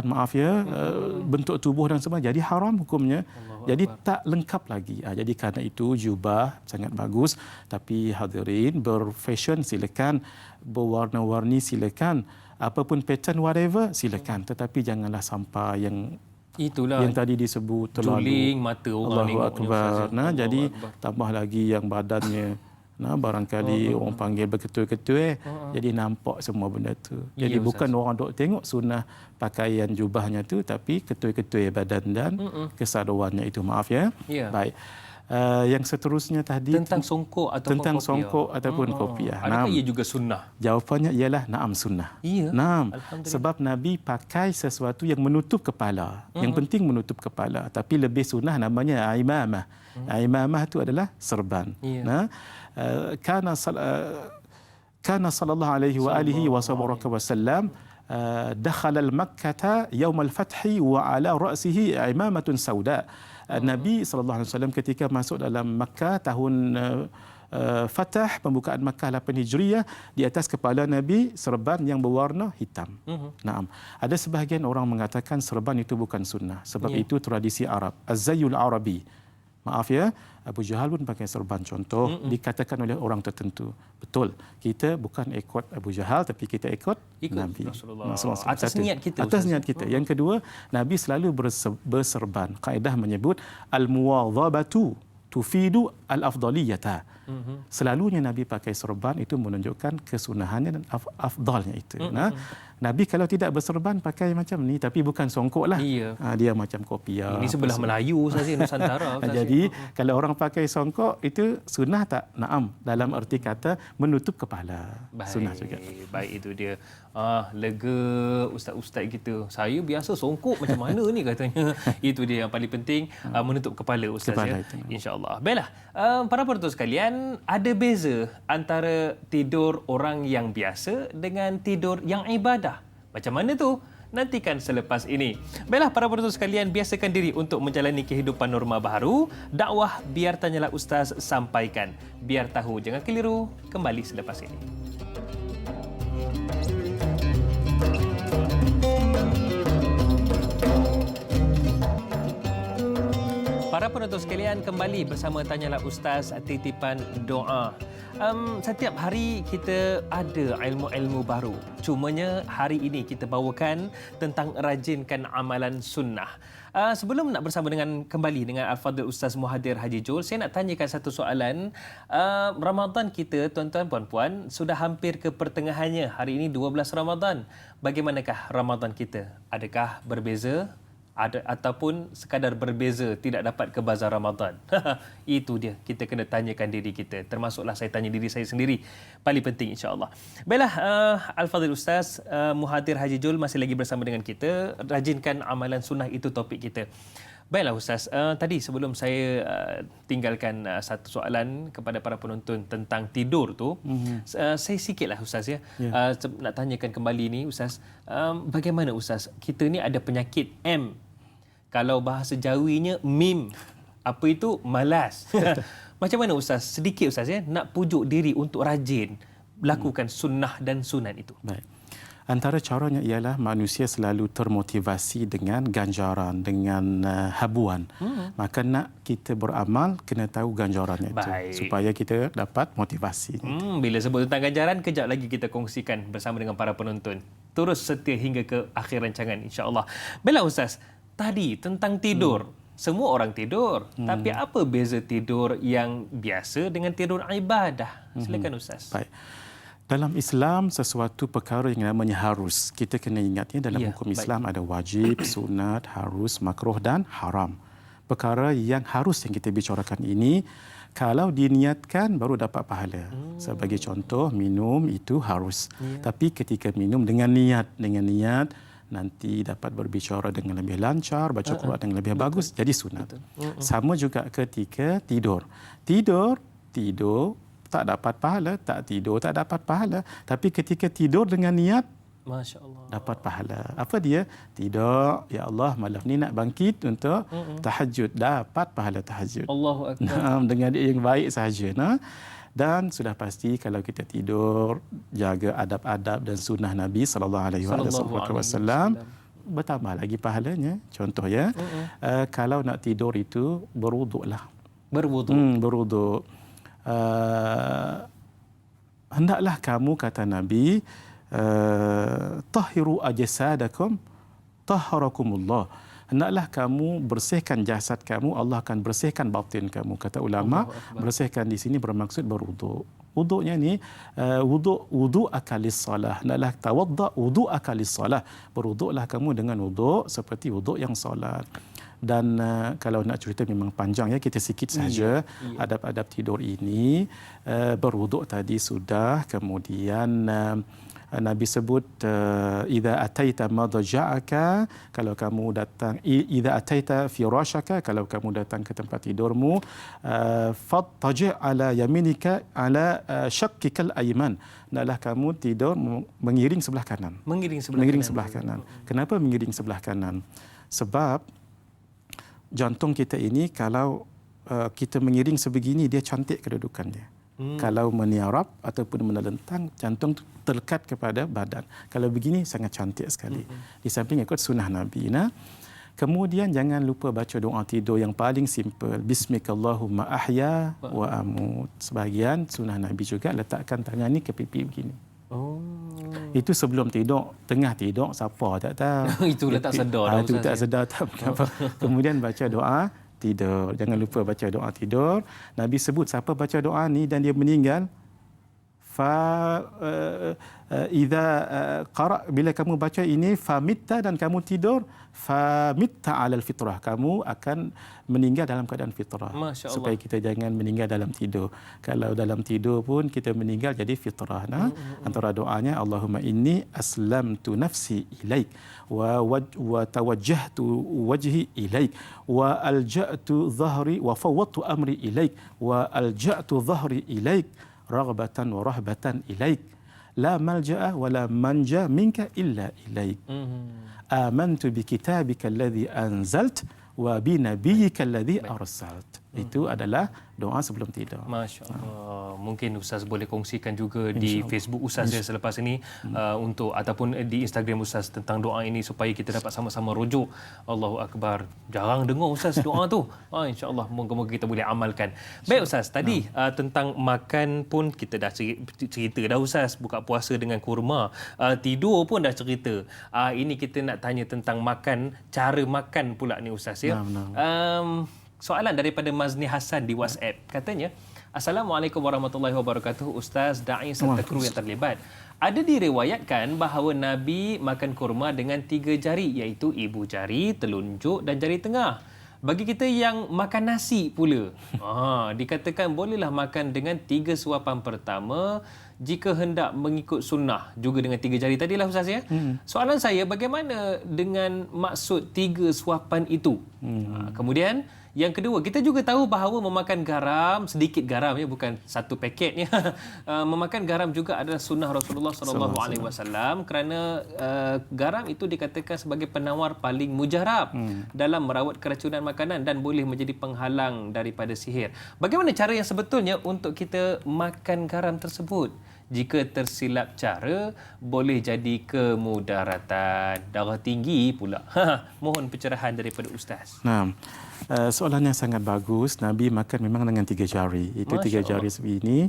bentuk tubuh dan sebagainya, jadi haram hukumnya. Jadi tak lengkap lagi. Jadi kerana itu jubah sangat bagus, tapi hadirin berfashion silakan, berwarna-warni silakan, apapun pattern whatever silakan, tetapi janganlah sampai yang tadi disebut terlalu juling mata orang Allahu tengok. Akbar. Jadi tambah lagi yang badannya barangkali orang panggil berketul-ketul jadi nampak semua benda tu. Jadi bukan orang dok tengok sunnah pakaian jubahnya tu, tapi ketul-ketul badan dan kesaduannya itu. Maaf ya. Baik. Yang seterusnya tadi tentang songkok ataupun kopiah. Adakah ia juga sunnah? Jawapannya ialah naam sunnah. Naam. Sebab Nabi pakai sesuatu yang menutup kepala. Yang penting menutup kepala, tapi lebih sunnah namanya imamah. Imamah itu adalah serban. Kana sallallahu alaihi wa alihi wasallam dakhala al-Makkah yawm al-fath wa ala ra'sihi imamatun sauda. Nabi sallallahu alaihi wasallam ketika masuk dalam Makkah tahun Fatah, pembukaan Makkah 8 Hijriah, di atas kepala Nabi serban yang berwarna hitam. Naam. Ada sebahagian orang mengatakan serban itu bukan sunnah sebab itu tradisi Arab, az-zayyul arabi. Maaf ya, Abu Jahal pun pakai serban contoh, dikatakan oleh orang tertentu. Betul, kita bukan ikut Abu Jahal tapi kita ikut Nabi Rasulullah. Atas niat kita. Atas niat kita. Yang kedua, Nabi selalu berserban. Kaedah menyebut al-muwadhabatu tufidu al-afdaliyata. Selalunya Nabi pakai serban itu menunjukkan kesunahannya dan afdalnya itu. Nabi kalau tidak berserban pakai macam ni, tapi bukan songkok lah. Dia macam kopiah. Ini sebelah Melayu saja, Nusantara. Jadi kalau orang pakai songkok itu sunnah tak? Naam, dalam arti kata menutup kepala. Sunnah juga. Baik, itu dia. Lega ustaz-ustaz kita. Saya biasa songkok macam mana ni katanya. Itu dia yang paling penting, menutup kepala ustaz ya. InsyaAllah. Baiklah, para penonton sekalian, ada beza antara tidur orang yang biasa dengan tidur yang ibadah. Macam mana tu? Nantikan selepas ini. Baiklah para penonton sekalian, biasakan diri untuk menjalani kehidupan norma baharu. Dakwah Biar Tanyalah Ustaz sampaikan. Biar tahu, jangan keliru. Kembali selepas ini. Para penonton sekalian, kembali bersama Tanyalah Ustaz Titipan Doa. Setiap hari kita ada ilmu-ilmu baru. Cumanya hari ini kita bawakan tentang rajinkan amalan sunnah. Sebelum nak bersama kembali dengan Al-Fadhil Ustaz Muhadir Haji Jul, saya nak tanyakan satu soalan. Ramadan kita, tuan-tuan puan-puan, sudah hampir ke pertengahannya. Hari ini 12 Ramadan. Bagaimanakah Ramadan kita? Adakah berbeza? Ataupun sekadar berbeza, tidak dapat ke bazar Ramadan? Itu dia, kita kena tanyakan diri kita. Termasuklah saya tanya diri saya sendiri. Paling penting insya-Allah. Baiklah, Al-Fadhil Ustaz Muhadir Haji Jul masih lagi bersama dengan kita. Rajinkan amalan sunnah, itu topik kita. Baiklah Ustaz, tadi sebelum saya tinggalkan satu soalan kepada para penonton tentang tidur tu, saya sikitlah Ustaz ya. Nak tanyakan kembali ni Ustaz, bagaimana Ustaz, kita ni ada penyakit M. Kalau bahasa Jawinya mim. Apa itu? Malas. Macam mana Ustaz? Sedikit Ustaz ya, nak pujuk diri untuk rajin lakukan sunnah dan sunan itu. Baik. Antara caranya ialah manusia selalu termotivasi dengan ganjaran, dengan habuan. Maka nak kita beramal, kena tahu ganjarannya itu. Supaya kita dapat motivasi. Bila sebut tentang ganjaran, kejap lagi kita kongsikan bersama dengan para penonton. Terus setia hingga ke akhir rancangan insya-Allah. Baiklah Ustaz, tadi tentang tidur. Semua orang tidur. Tapi apa beza tidur yang biasa dengan tidur ibadah? Silakan Ustaz. Baik. Dalam Islam, sesuatu perkara yang namanya harus. Kita kena ingatnya dalam hukum Islam ada wajib, sunat, harus, makruh dan haram. Perkara yang harus yang kita bicarakan ini, kalau diniatkan baru dapat pahala. Sebagai contoh, minum itu harus. Tapi ketika minum dengan niat, nanti dapat berbicara dengan lebih lancar, baca Quran dengan lebih bagus, jadi sunat. Sama juga ketika tidur. Tidur tak dapat pahala, tak tidur tak dapat pahala. Tapi ketika tidur dengan niat, Masya Allah. Dapat pahala. Apa dia? Tidur, ya Allah malam ni nak bangkit untuk tahajud. Dapat pahala tahajud. Allahu Akbar. Dengan dia yang baik sahaja. Dan sudah pasti kalau kita tidur, jaga adab-adab dan sunnah Nabi SAW, bertambah lagi pahalanya. Contoh ya, kalau nak tidur itu berwuduklah. Berwuduk. Hendaklah kamu, kata Nabi, tahiru ajsadakum taharakumullah. Hendaklah kamu bersihkan jasad kamu, Allah akan bersihkan batin kamu. Kata ulama, bersihkan di sini bermaksud berwuduk. Wuduknya ni wuduk akalis salah. Hendaklah tawadda wuduk akalis salah. Berwuduklah kamu dengan wuduk seperti wuduk yang solat. Dan kalau nak cerita memang panjang ya, kita sikit saja adab-adab tidur ini. Berwuduk tadi sudah, kemudian Nabi sebut idza ataita madja'aka, kalau kamu datang, idza ataita firashaka, kalau kamu datang ke tempat tidurmu, fattaji' ala yaminika ala shaqqikal ayman. Hendaklah kamu tidur mengiring sebelah kanan. Mengiring sebelah kanan. Kenapa mengiring sebelah kanan? Sebab jantung kita ini kalau kita mengiring sebegini, dia cantik kedudukannya. Kalau meniarap ataupun menelentang, jantung terlekat kepada badan. Kalau begini sangat cantik sekali. Di samping ikut sunnah Nabi. Kemudian jangan lupa baca doa tidur yang paling simple. Bismikallahumma ahya wa amut. Sebahagian sunnah Nabi juga letakkan tangan ni ke pipi begini. Itu sebelum tidur. Tengah tidur siapa tak tahu. Itu letak sedar. Itu tak sedar tak apa. Kemudian baca doa tidur. Jangan lupa baca doa tidur. Nabi sebut siapa baca doa ni dan dia meninggal, idza qara, bila kamu baca ini famitta dan kamu tidur, famitta alal fitrah, kamu akan meninggal dalam keadaan fitrah. Supaya kita jangan meninggal dalam tidur. Kalau dalam tidur pun kita meninggal jadi fitrah. Antara doanya, Allahumma inni aslamtu nafsi ilaik wa tawajjahtu wajhi ilaik wa alja'tu dhahri wa fawwadtu amri ilaik wa alja'tu dhahri ilaik raghbatan wa rahbatan ilaik la malja'a wa la manja minka illa ilaik. Amantu bi kitabika alladhi anzalt wa bi nabiyyika alladhi arsalt. Itu adalah doa sebelum tidur. Masya Allah. Mungkin Ustaz boleh kongsikan juga di Facebook Ustaz ya selepas ini untuk ataupun di Instagram Ustaz tentang doa ini supaya kita dapat sama-sama rujuk. Allahu Akbar. Jarang dengar Ustaz doa tu. InsyaAllah moga-moga kita boleh amalkan. Baik Ustaz, tadi tentang makan pun kita dah cerita dah Ustaz, buka puasa dengan kurma. Tidur pun dah cerita. Ini kita nak tanya tentang makan, cara makan pula ni Ustaz ya. Soalan daripada Mazni Hassan di WhatsApp. Katanya, Assalamualaikum warahmatullahi wabarakatuh. Ustaz, da'i serta kru yang terlibat. Ada diriwayatkan bahawa Nabi makan kurma dengan 3 jari, iaitu ibu jari, telunjuk dan jari tengah. Bagi kita yang makan nasi pula, dikatakan bolehlah makan dengan 3 suapan pertama jika hendak mengikut sunnah, juga dengan 3 jari tadilah Ustaz ya. Soalan saya, bagaimana dengan maksud 3 suapan itu? Kemudian yang kedua, kita juga tahu bahawa memakan garam, sedikit garam ya, bukan satu paketnya. Memakan garam juga adalah sunnah Rasulullah SAW kerana garam itu dikatakan sebagai penawar paling mujarab dalam merawat keracunan makanan dan boleh menjadi penghalang daripada sihir. Bagaimana cara yang sebetulnya untuk kita makan garam tersebut? Jika tersilap cara, boleh jadi kemudaratan, darah tinggi pula. Mohon pencerahan daripada Ustaz. Soalan yang sangat bagus. Nabi makan memang dengan 3 jari. Itu 3 jari sebegini.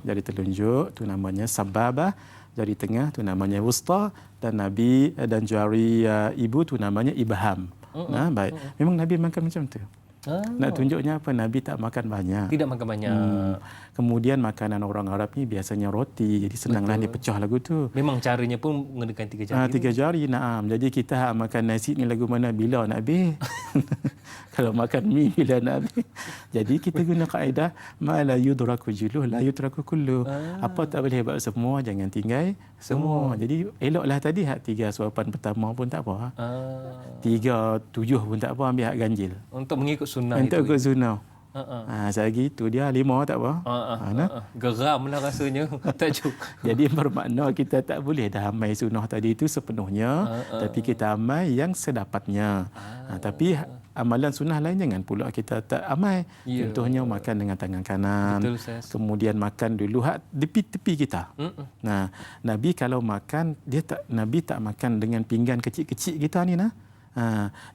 Jari telunjuk, itu namanya sababah. Jari tengah, itu namanya wusta. Dan Nabi dan jari ibu, itu namanya ibham. Baik. Memang Nabi makan macam tu. Nak tunjuknya apa? Nabi tak makan banyak. Tidak makan banyak. Kemudian makanan orang Arab ni biasanya roti. Jadi senanglah dia pecah lagu tu. Memang caranya pun menggunakan 3 jari. 3 jari, naam. Jadi kita makan nasi ni lagu mana? Bila nak habis? Kalau makan mi bila nak habis? Jadi kita guna kaedah ma la yudraku juluh la yudraku kullu. Apa tak boleh buat semua, jangan tinggal semua. Jadi eloklah tadi 3 suapan pertama pun tak apa. 3, 7 pun tak apa, ambil hak ganjil. Untuk mengikut sunnah itu. Untuk ikut sunnah. Saya gitu dia 5 tak apa. Geram lah rasanya. Tak cukup. Jadi bermakna kita tak boleh dah amal sunnah tadi itu sepenuhnya, tapi kita amal yang sedapatnya. Tapi amalan sunnah lain jangan pula kita tak amal. Contohnya makan dengan tangan kanan. Betul, kemudian makan dulu di tepi kita. Nah, Nabi kalau makan Nabi tak makan dengan pinggan kecil-kecil kita ni nah.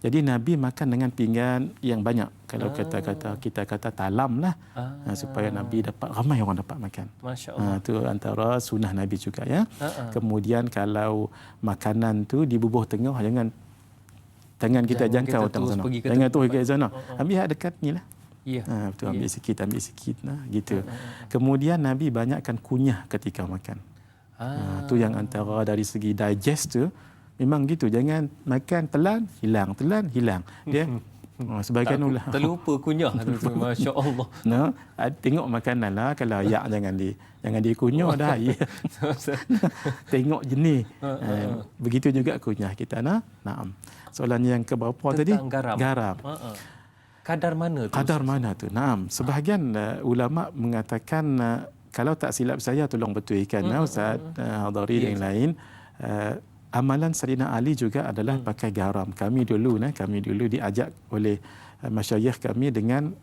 Jadi Nabi makan dengan pinggan yang banyak. Kalau kita kata talam lah, supaya Nabi ramai orang dapat makan. Masya Allah. Itu antara sunnah Nabi juga ya. Kemudian kalau makanan tu di bubuh tengah, jangan tangan kita jangkau tengah sana. Jangan terus pergi ke sana. Ambil dekat ni lah. Betul, ambil sikit nah, gitu. Kemudian Nabi banyakkan kunyah ketika makan. Tu yang antara dari segi digest tu memang gitu, jangan makan telan hilang dia sebagian ulah terlupa kunyah tu. Masya Allah. Tengok makanan lah, kalau ayak jangan dikunyah dah. Tengok jenis. Begitu juga kunyah kita Naam. Soalan yang keberapa tadi? Garam. Kadar mana tu? Naam. Sebahagian ulama mengatakan, kalau tak silap saya, tolong betulkan Ustaz Hadari dan lain, amalan Sayyidina Ali juga adalah pakai garam. Kami dulu diajak oleh masyayikh kami dengan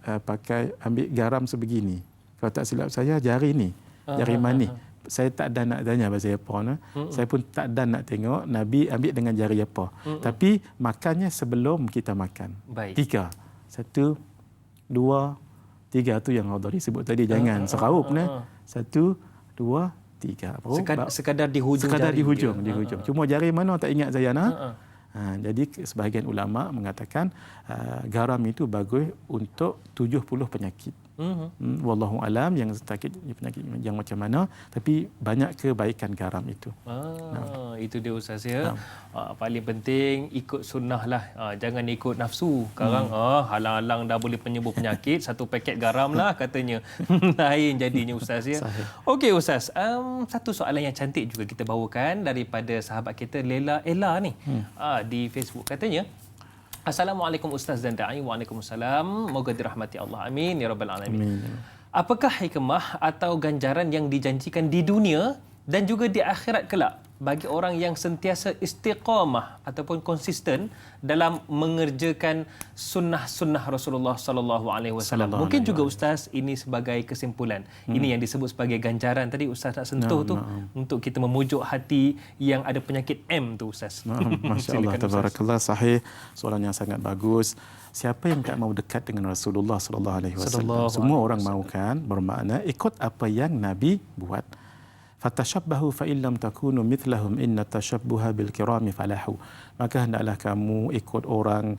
ambil garam sebegini. Kalau tak silap saya, jari manis. Saya tak ada nak tanya bahasa Jepun. Saya pun tak ada nak tengok Nabi ambil dengan jari apa. Tapi makannya sebelum kita makan. 3. 1, 2, 3 tu yang Hadari sebut tadi. Jangan seraup 1, 2, 3. Sekadar di hujung. Cuma jari mana tak ingat saya jadi sebahagian ulama mengatakan garam itu bagus untuk 70 penyakit. Wallahu alam yang penyakit yang macam mana, tapi banyak kebaikan garam itu. Itu dia Ustaz ya. Paling penting ikut sunnah lah. Jangan ikut nafsu. Sekarang halang-halang dah boleh penyembuh penyakit, 1 paket garam lah katanya. Lain jadinya Ustaz ya. Okey Ustaz, satu soalan yang cantik juga kita bawakan daripada sahabat kita Lela Ella ni. Di Facebook katanya, Assalamualaikum Ustaz dan Da'i. Waalaikumsalam. Moga dirahmati Allah. Amin ya rabbal alamin. Apakah hikmah atau ganjaran yang dijanjikan di dunia dan juga di akhirat kelak bagi orang yang sentiasa istiqamah ataupun konsisten dalam mengerjakan sunnah-sunnah Rasulullah sallallahu alaihi wasallam? Mungkin juga Ustaz ini sebagai kesimpulan. Ini yang disebut sebagai ganjaran tadi Ustaz nak sentuh untuk kita memujuk hati yang ada penyakit M tu Ustaz. Masya-Allah, tabarakallah, sahih. Soalan yang sangat bagus. Siapa yang tak mau dekat dengan Rasulullah sallallahu alaihi wasallam? Semua orang mahu kan, bermakna ikut apa yang Nabi buat. Fatashabbahu fa illam takunu mithlahum inna tashabbuha bil kirami falahu. Maka hendaklah kamu ikut orang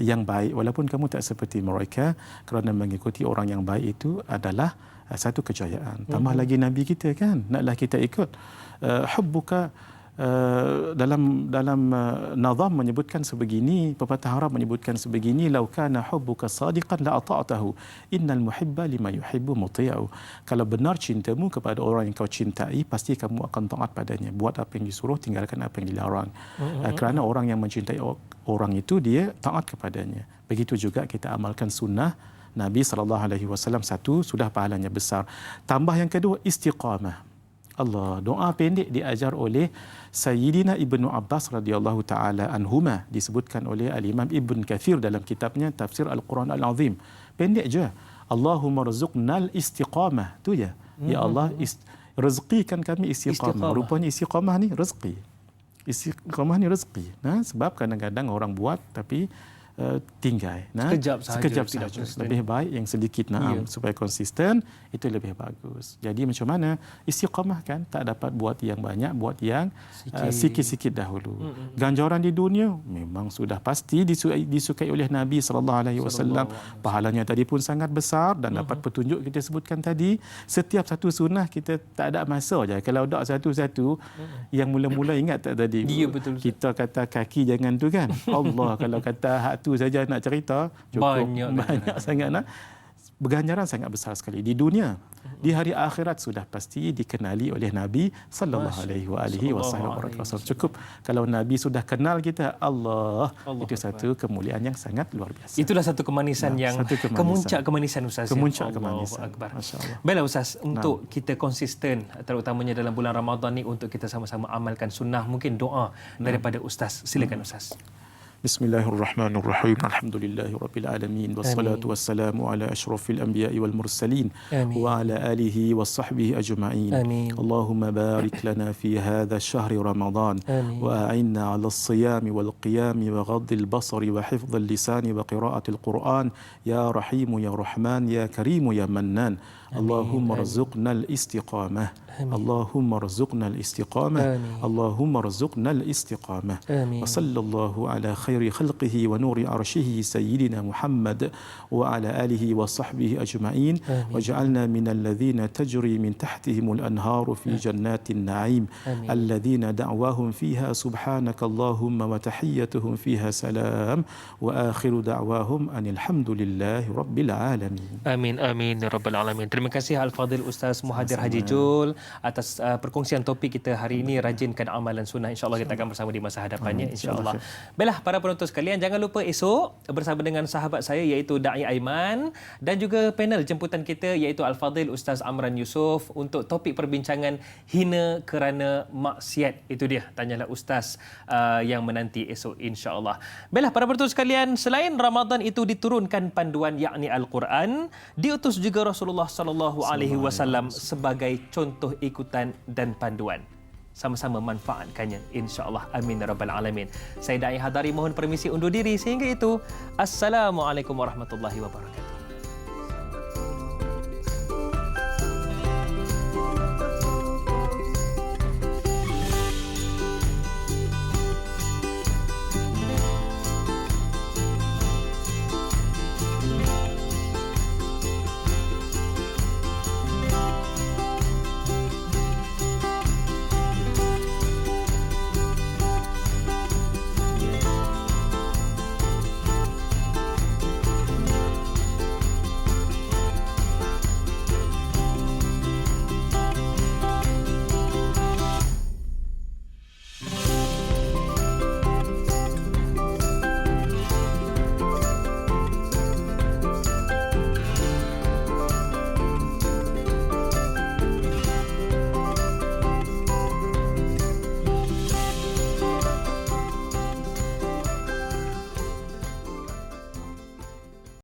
yang baik walaupun kamu tak seperti mereka, kerana mengikuti orang yang baik itu adalah satu kejayaan. Tambah lagi Nabi kita kan, naklah kita ikut. Hubbuka dalam nazam menyebutkan sebegini, pepatah Arab menyebutkan sebegini, lau kana hubbuka sadiqan la ata'tahu innal muhibba lima yuhibbu muti'u. Kalau benar cintamu kepada orang yang kau cintai, pasti kamu akan taat padanya. Buat apa yang disuruh, tinggalkan apa yang dilarang. Kerana orang yang mencintai orang itu, dia taat kepadanya. Begitu juga kita amalkan sunnah Nabi SAW. 1, sudah pahalanya besar. Tambah yang kedua, istiqamah. Allah, doa pendek diajar oleh Sayyidina Ibnu Abbas radhiyallahu taala anhuma, disebutkan oleh Al-Imam Ibn Kathir dalam kitabnya Tafsir Al-Quran Al-Azim. Pendek je. Allahumma rzuqnal istiqamah. Tu ya. Ya Allah, rezekikan kami istiqamah. Rupanya istiqamah ni rezeki. Istiqamah ni rezeki. Sebab kadang-kadang orang buat tapi tinggal. Sekejap sahaja. Lebih baik yang sedikit supaya konsisten, itu lebih bagus. Jadi macam mana istiqamah kan, tak dapat buat yang banyak, buat yang sikit-sikit dahulu. Ganjaran di dunia memang sudah pasti disukai oleh Nabi SAW. Pahalanya tadi pun sangat besar dan dapat petunjuk kita sebutkan tadi. Setiap satu sunnah kita tak ada masa je. Kalau dak satu-satu, yang mula-mula ingat tak tadi? Betul. Kita kata kaki jangan tu kan. Allah, kalau kata hak tu saja nak cerita, cukup banyak sangat nak. berganjaran sangat besar sekali di dunia. Di hari akhirat sudah pasti dikenali oleh Nabi sallallahu alaihi wasallam. Cukup kalau Nabi sudah kenal kita, Allah itu satu kemuliaan yang sangat luar biasa. Itulah satu kemanisan yang kemuncak kemanisan Ustaz. Kemuncak kemanisan. Masya-Allah. Baiklah Ustaz, untuk kita konsisten terutamanya dalam bulan Ramadan ni untuk kita sama-sama amalkan sunnah, mungkin doa daripada Ustaz. Silakan Ustaz. Bismillahirrahmanirrahim. Alhamdulillahirabbil alamin wassalatu wassalamu ala asyrafil anbiya'i wal mursalin wa ala alihi washabbihi ajma'in. Allahumma barik lana fi hadha ash-shahri Ramadan wa a'inna 'ala as-siyami wal qiyami wa ghaddil basari wa hifdhil lisani wa qira'atil Qur'an ya Rahim ya Rahman ya Karim ya Mannan. Allahumma rzuqna al-istiqamah. Allahumma rzuqna al-istiqamah. Allahumma rzuqna al-istiqamah. Wa sallallahu ala khairi khalqihi wa nuri arshihi sayyidina Muhammad wa ala alihi wa sahbihi ajma'in. Waj'alna minal ladzina tajri min tahtihim al-anharu fi jannatin na'im alladhina da'wahum fiha subhanaka Allahumma wa tahiyyatuhum fiha salam wa akhiru da'wahum anil hamdulillahi rabbil alamin. Amin amin ya rabbal alamin. Terima kasih Al-Fadhil Ustaz Muhadir Haji Jul atas perkongsian topik kita hari ini, rajinkan amalan sunnah. InsyaAllah kita akan bersama di masa hadapannya, insyaAllah. Baiklah para penonton sekalian, jangan lupa esok bersama dengan sahabat saya iaitu Da'i Aiman dan juga panel jemputan kita iaitu Al-Fadhil Ustaz Amran Yusof untuk topik perbincangan hina kerana maksiat. Itu dia, tanyalah Ustaz yang menanti esok, insyaAllah. Baiklah para penonton sekalian, selain Ramadan itu diturunkan panduan yakni Al-Quran, diutus juga Rasulullah SAW sebagai contoh ikutan dan panduan. Sama-sama manfaatkannya, insya-Allah. Amin ya rabbal alamin. Saya Da'i Hadari mohon permisi undur diri. Sehingga itu, assalamualaikum warahmatullahi wabarakatuh.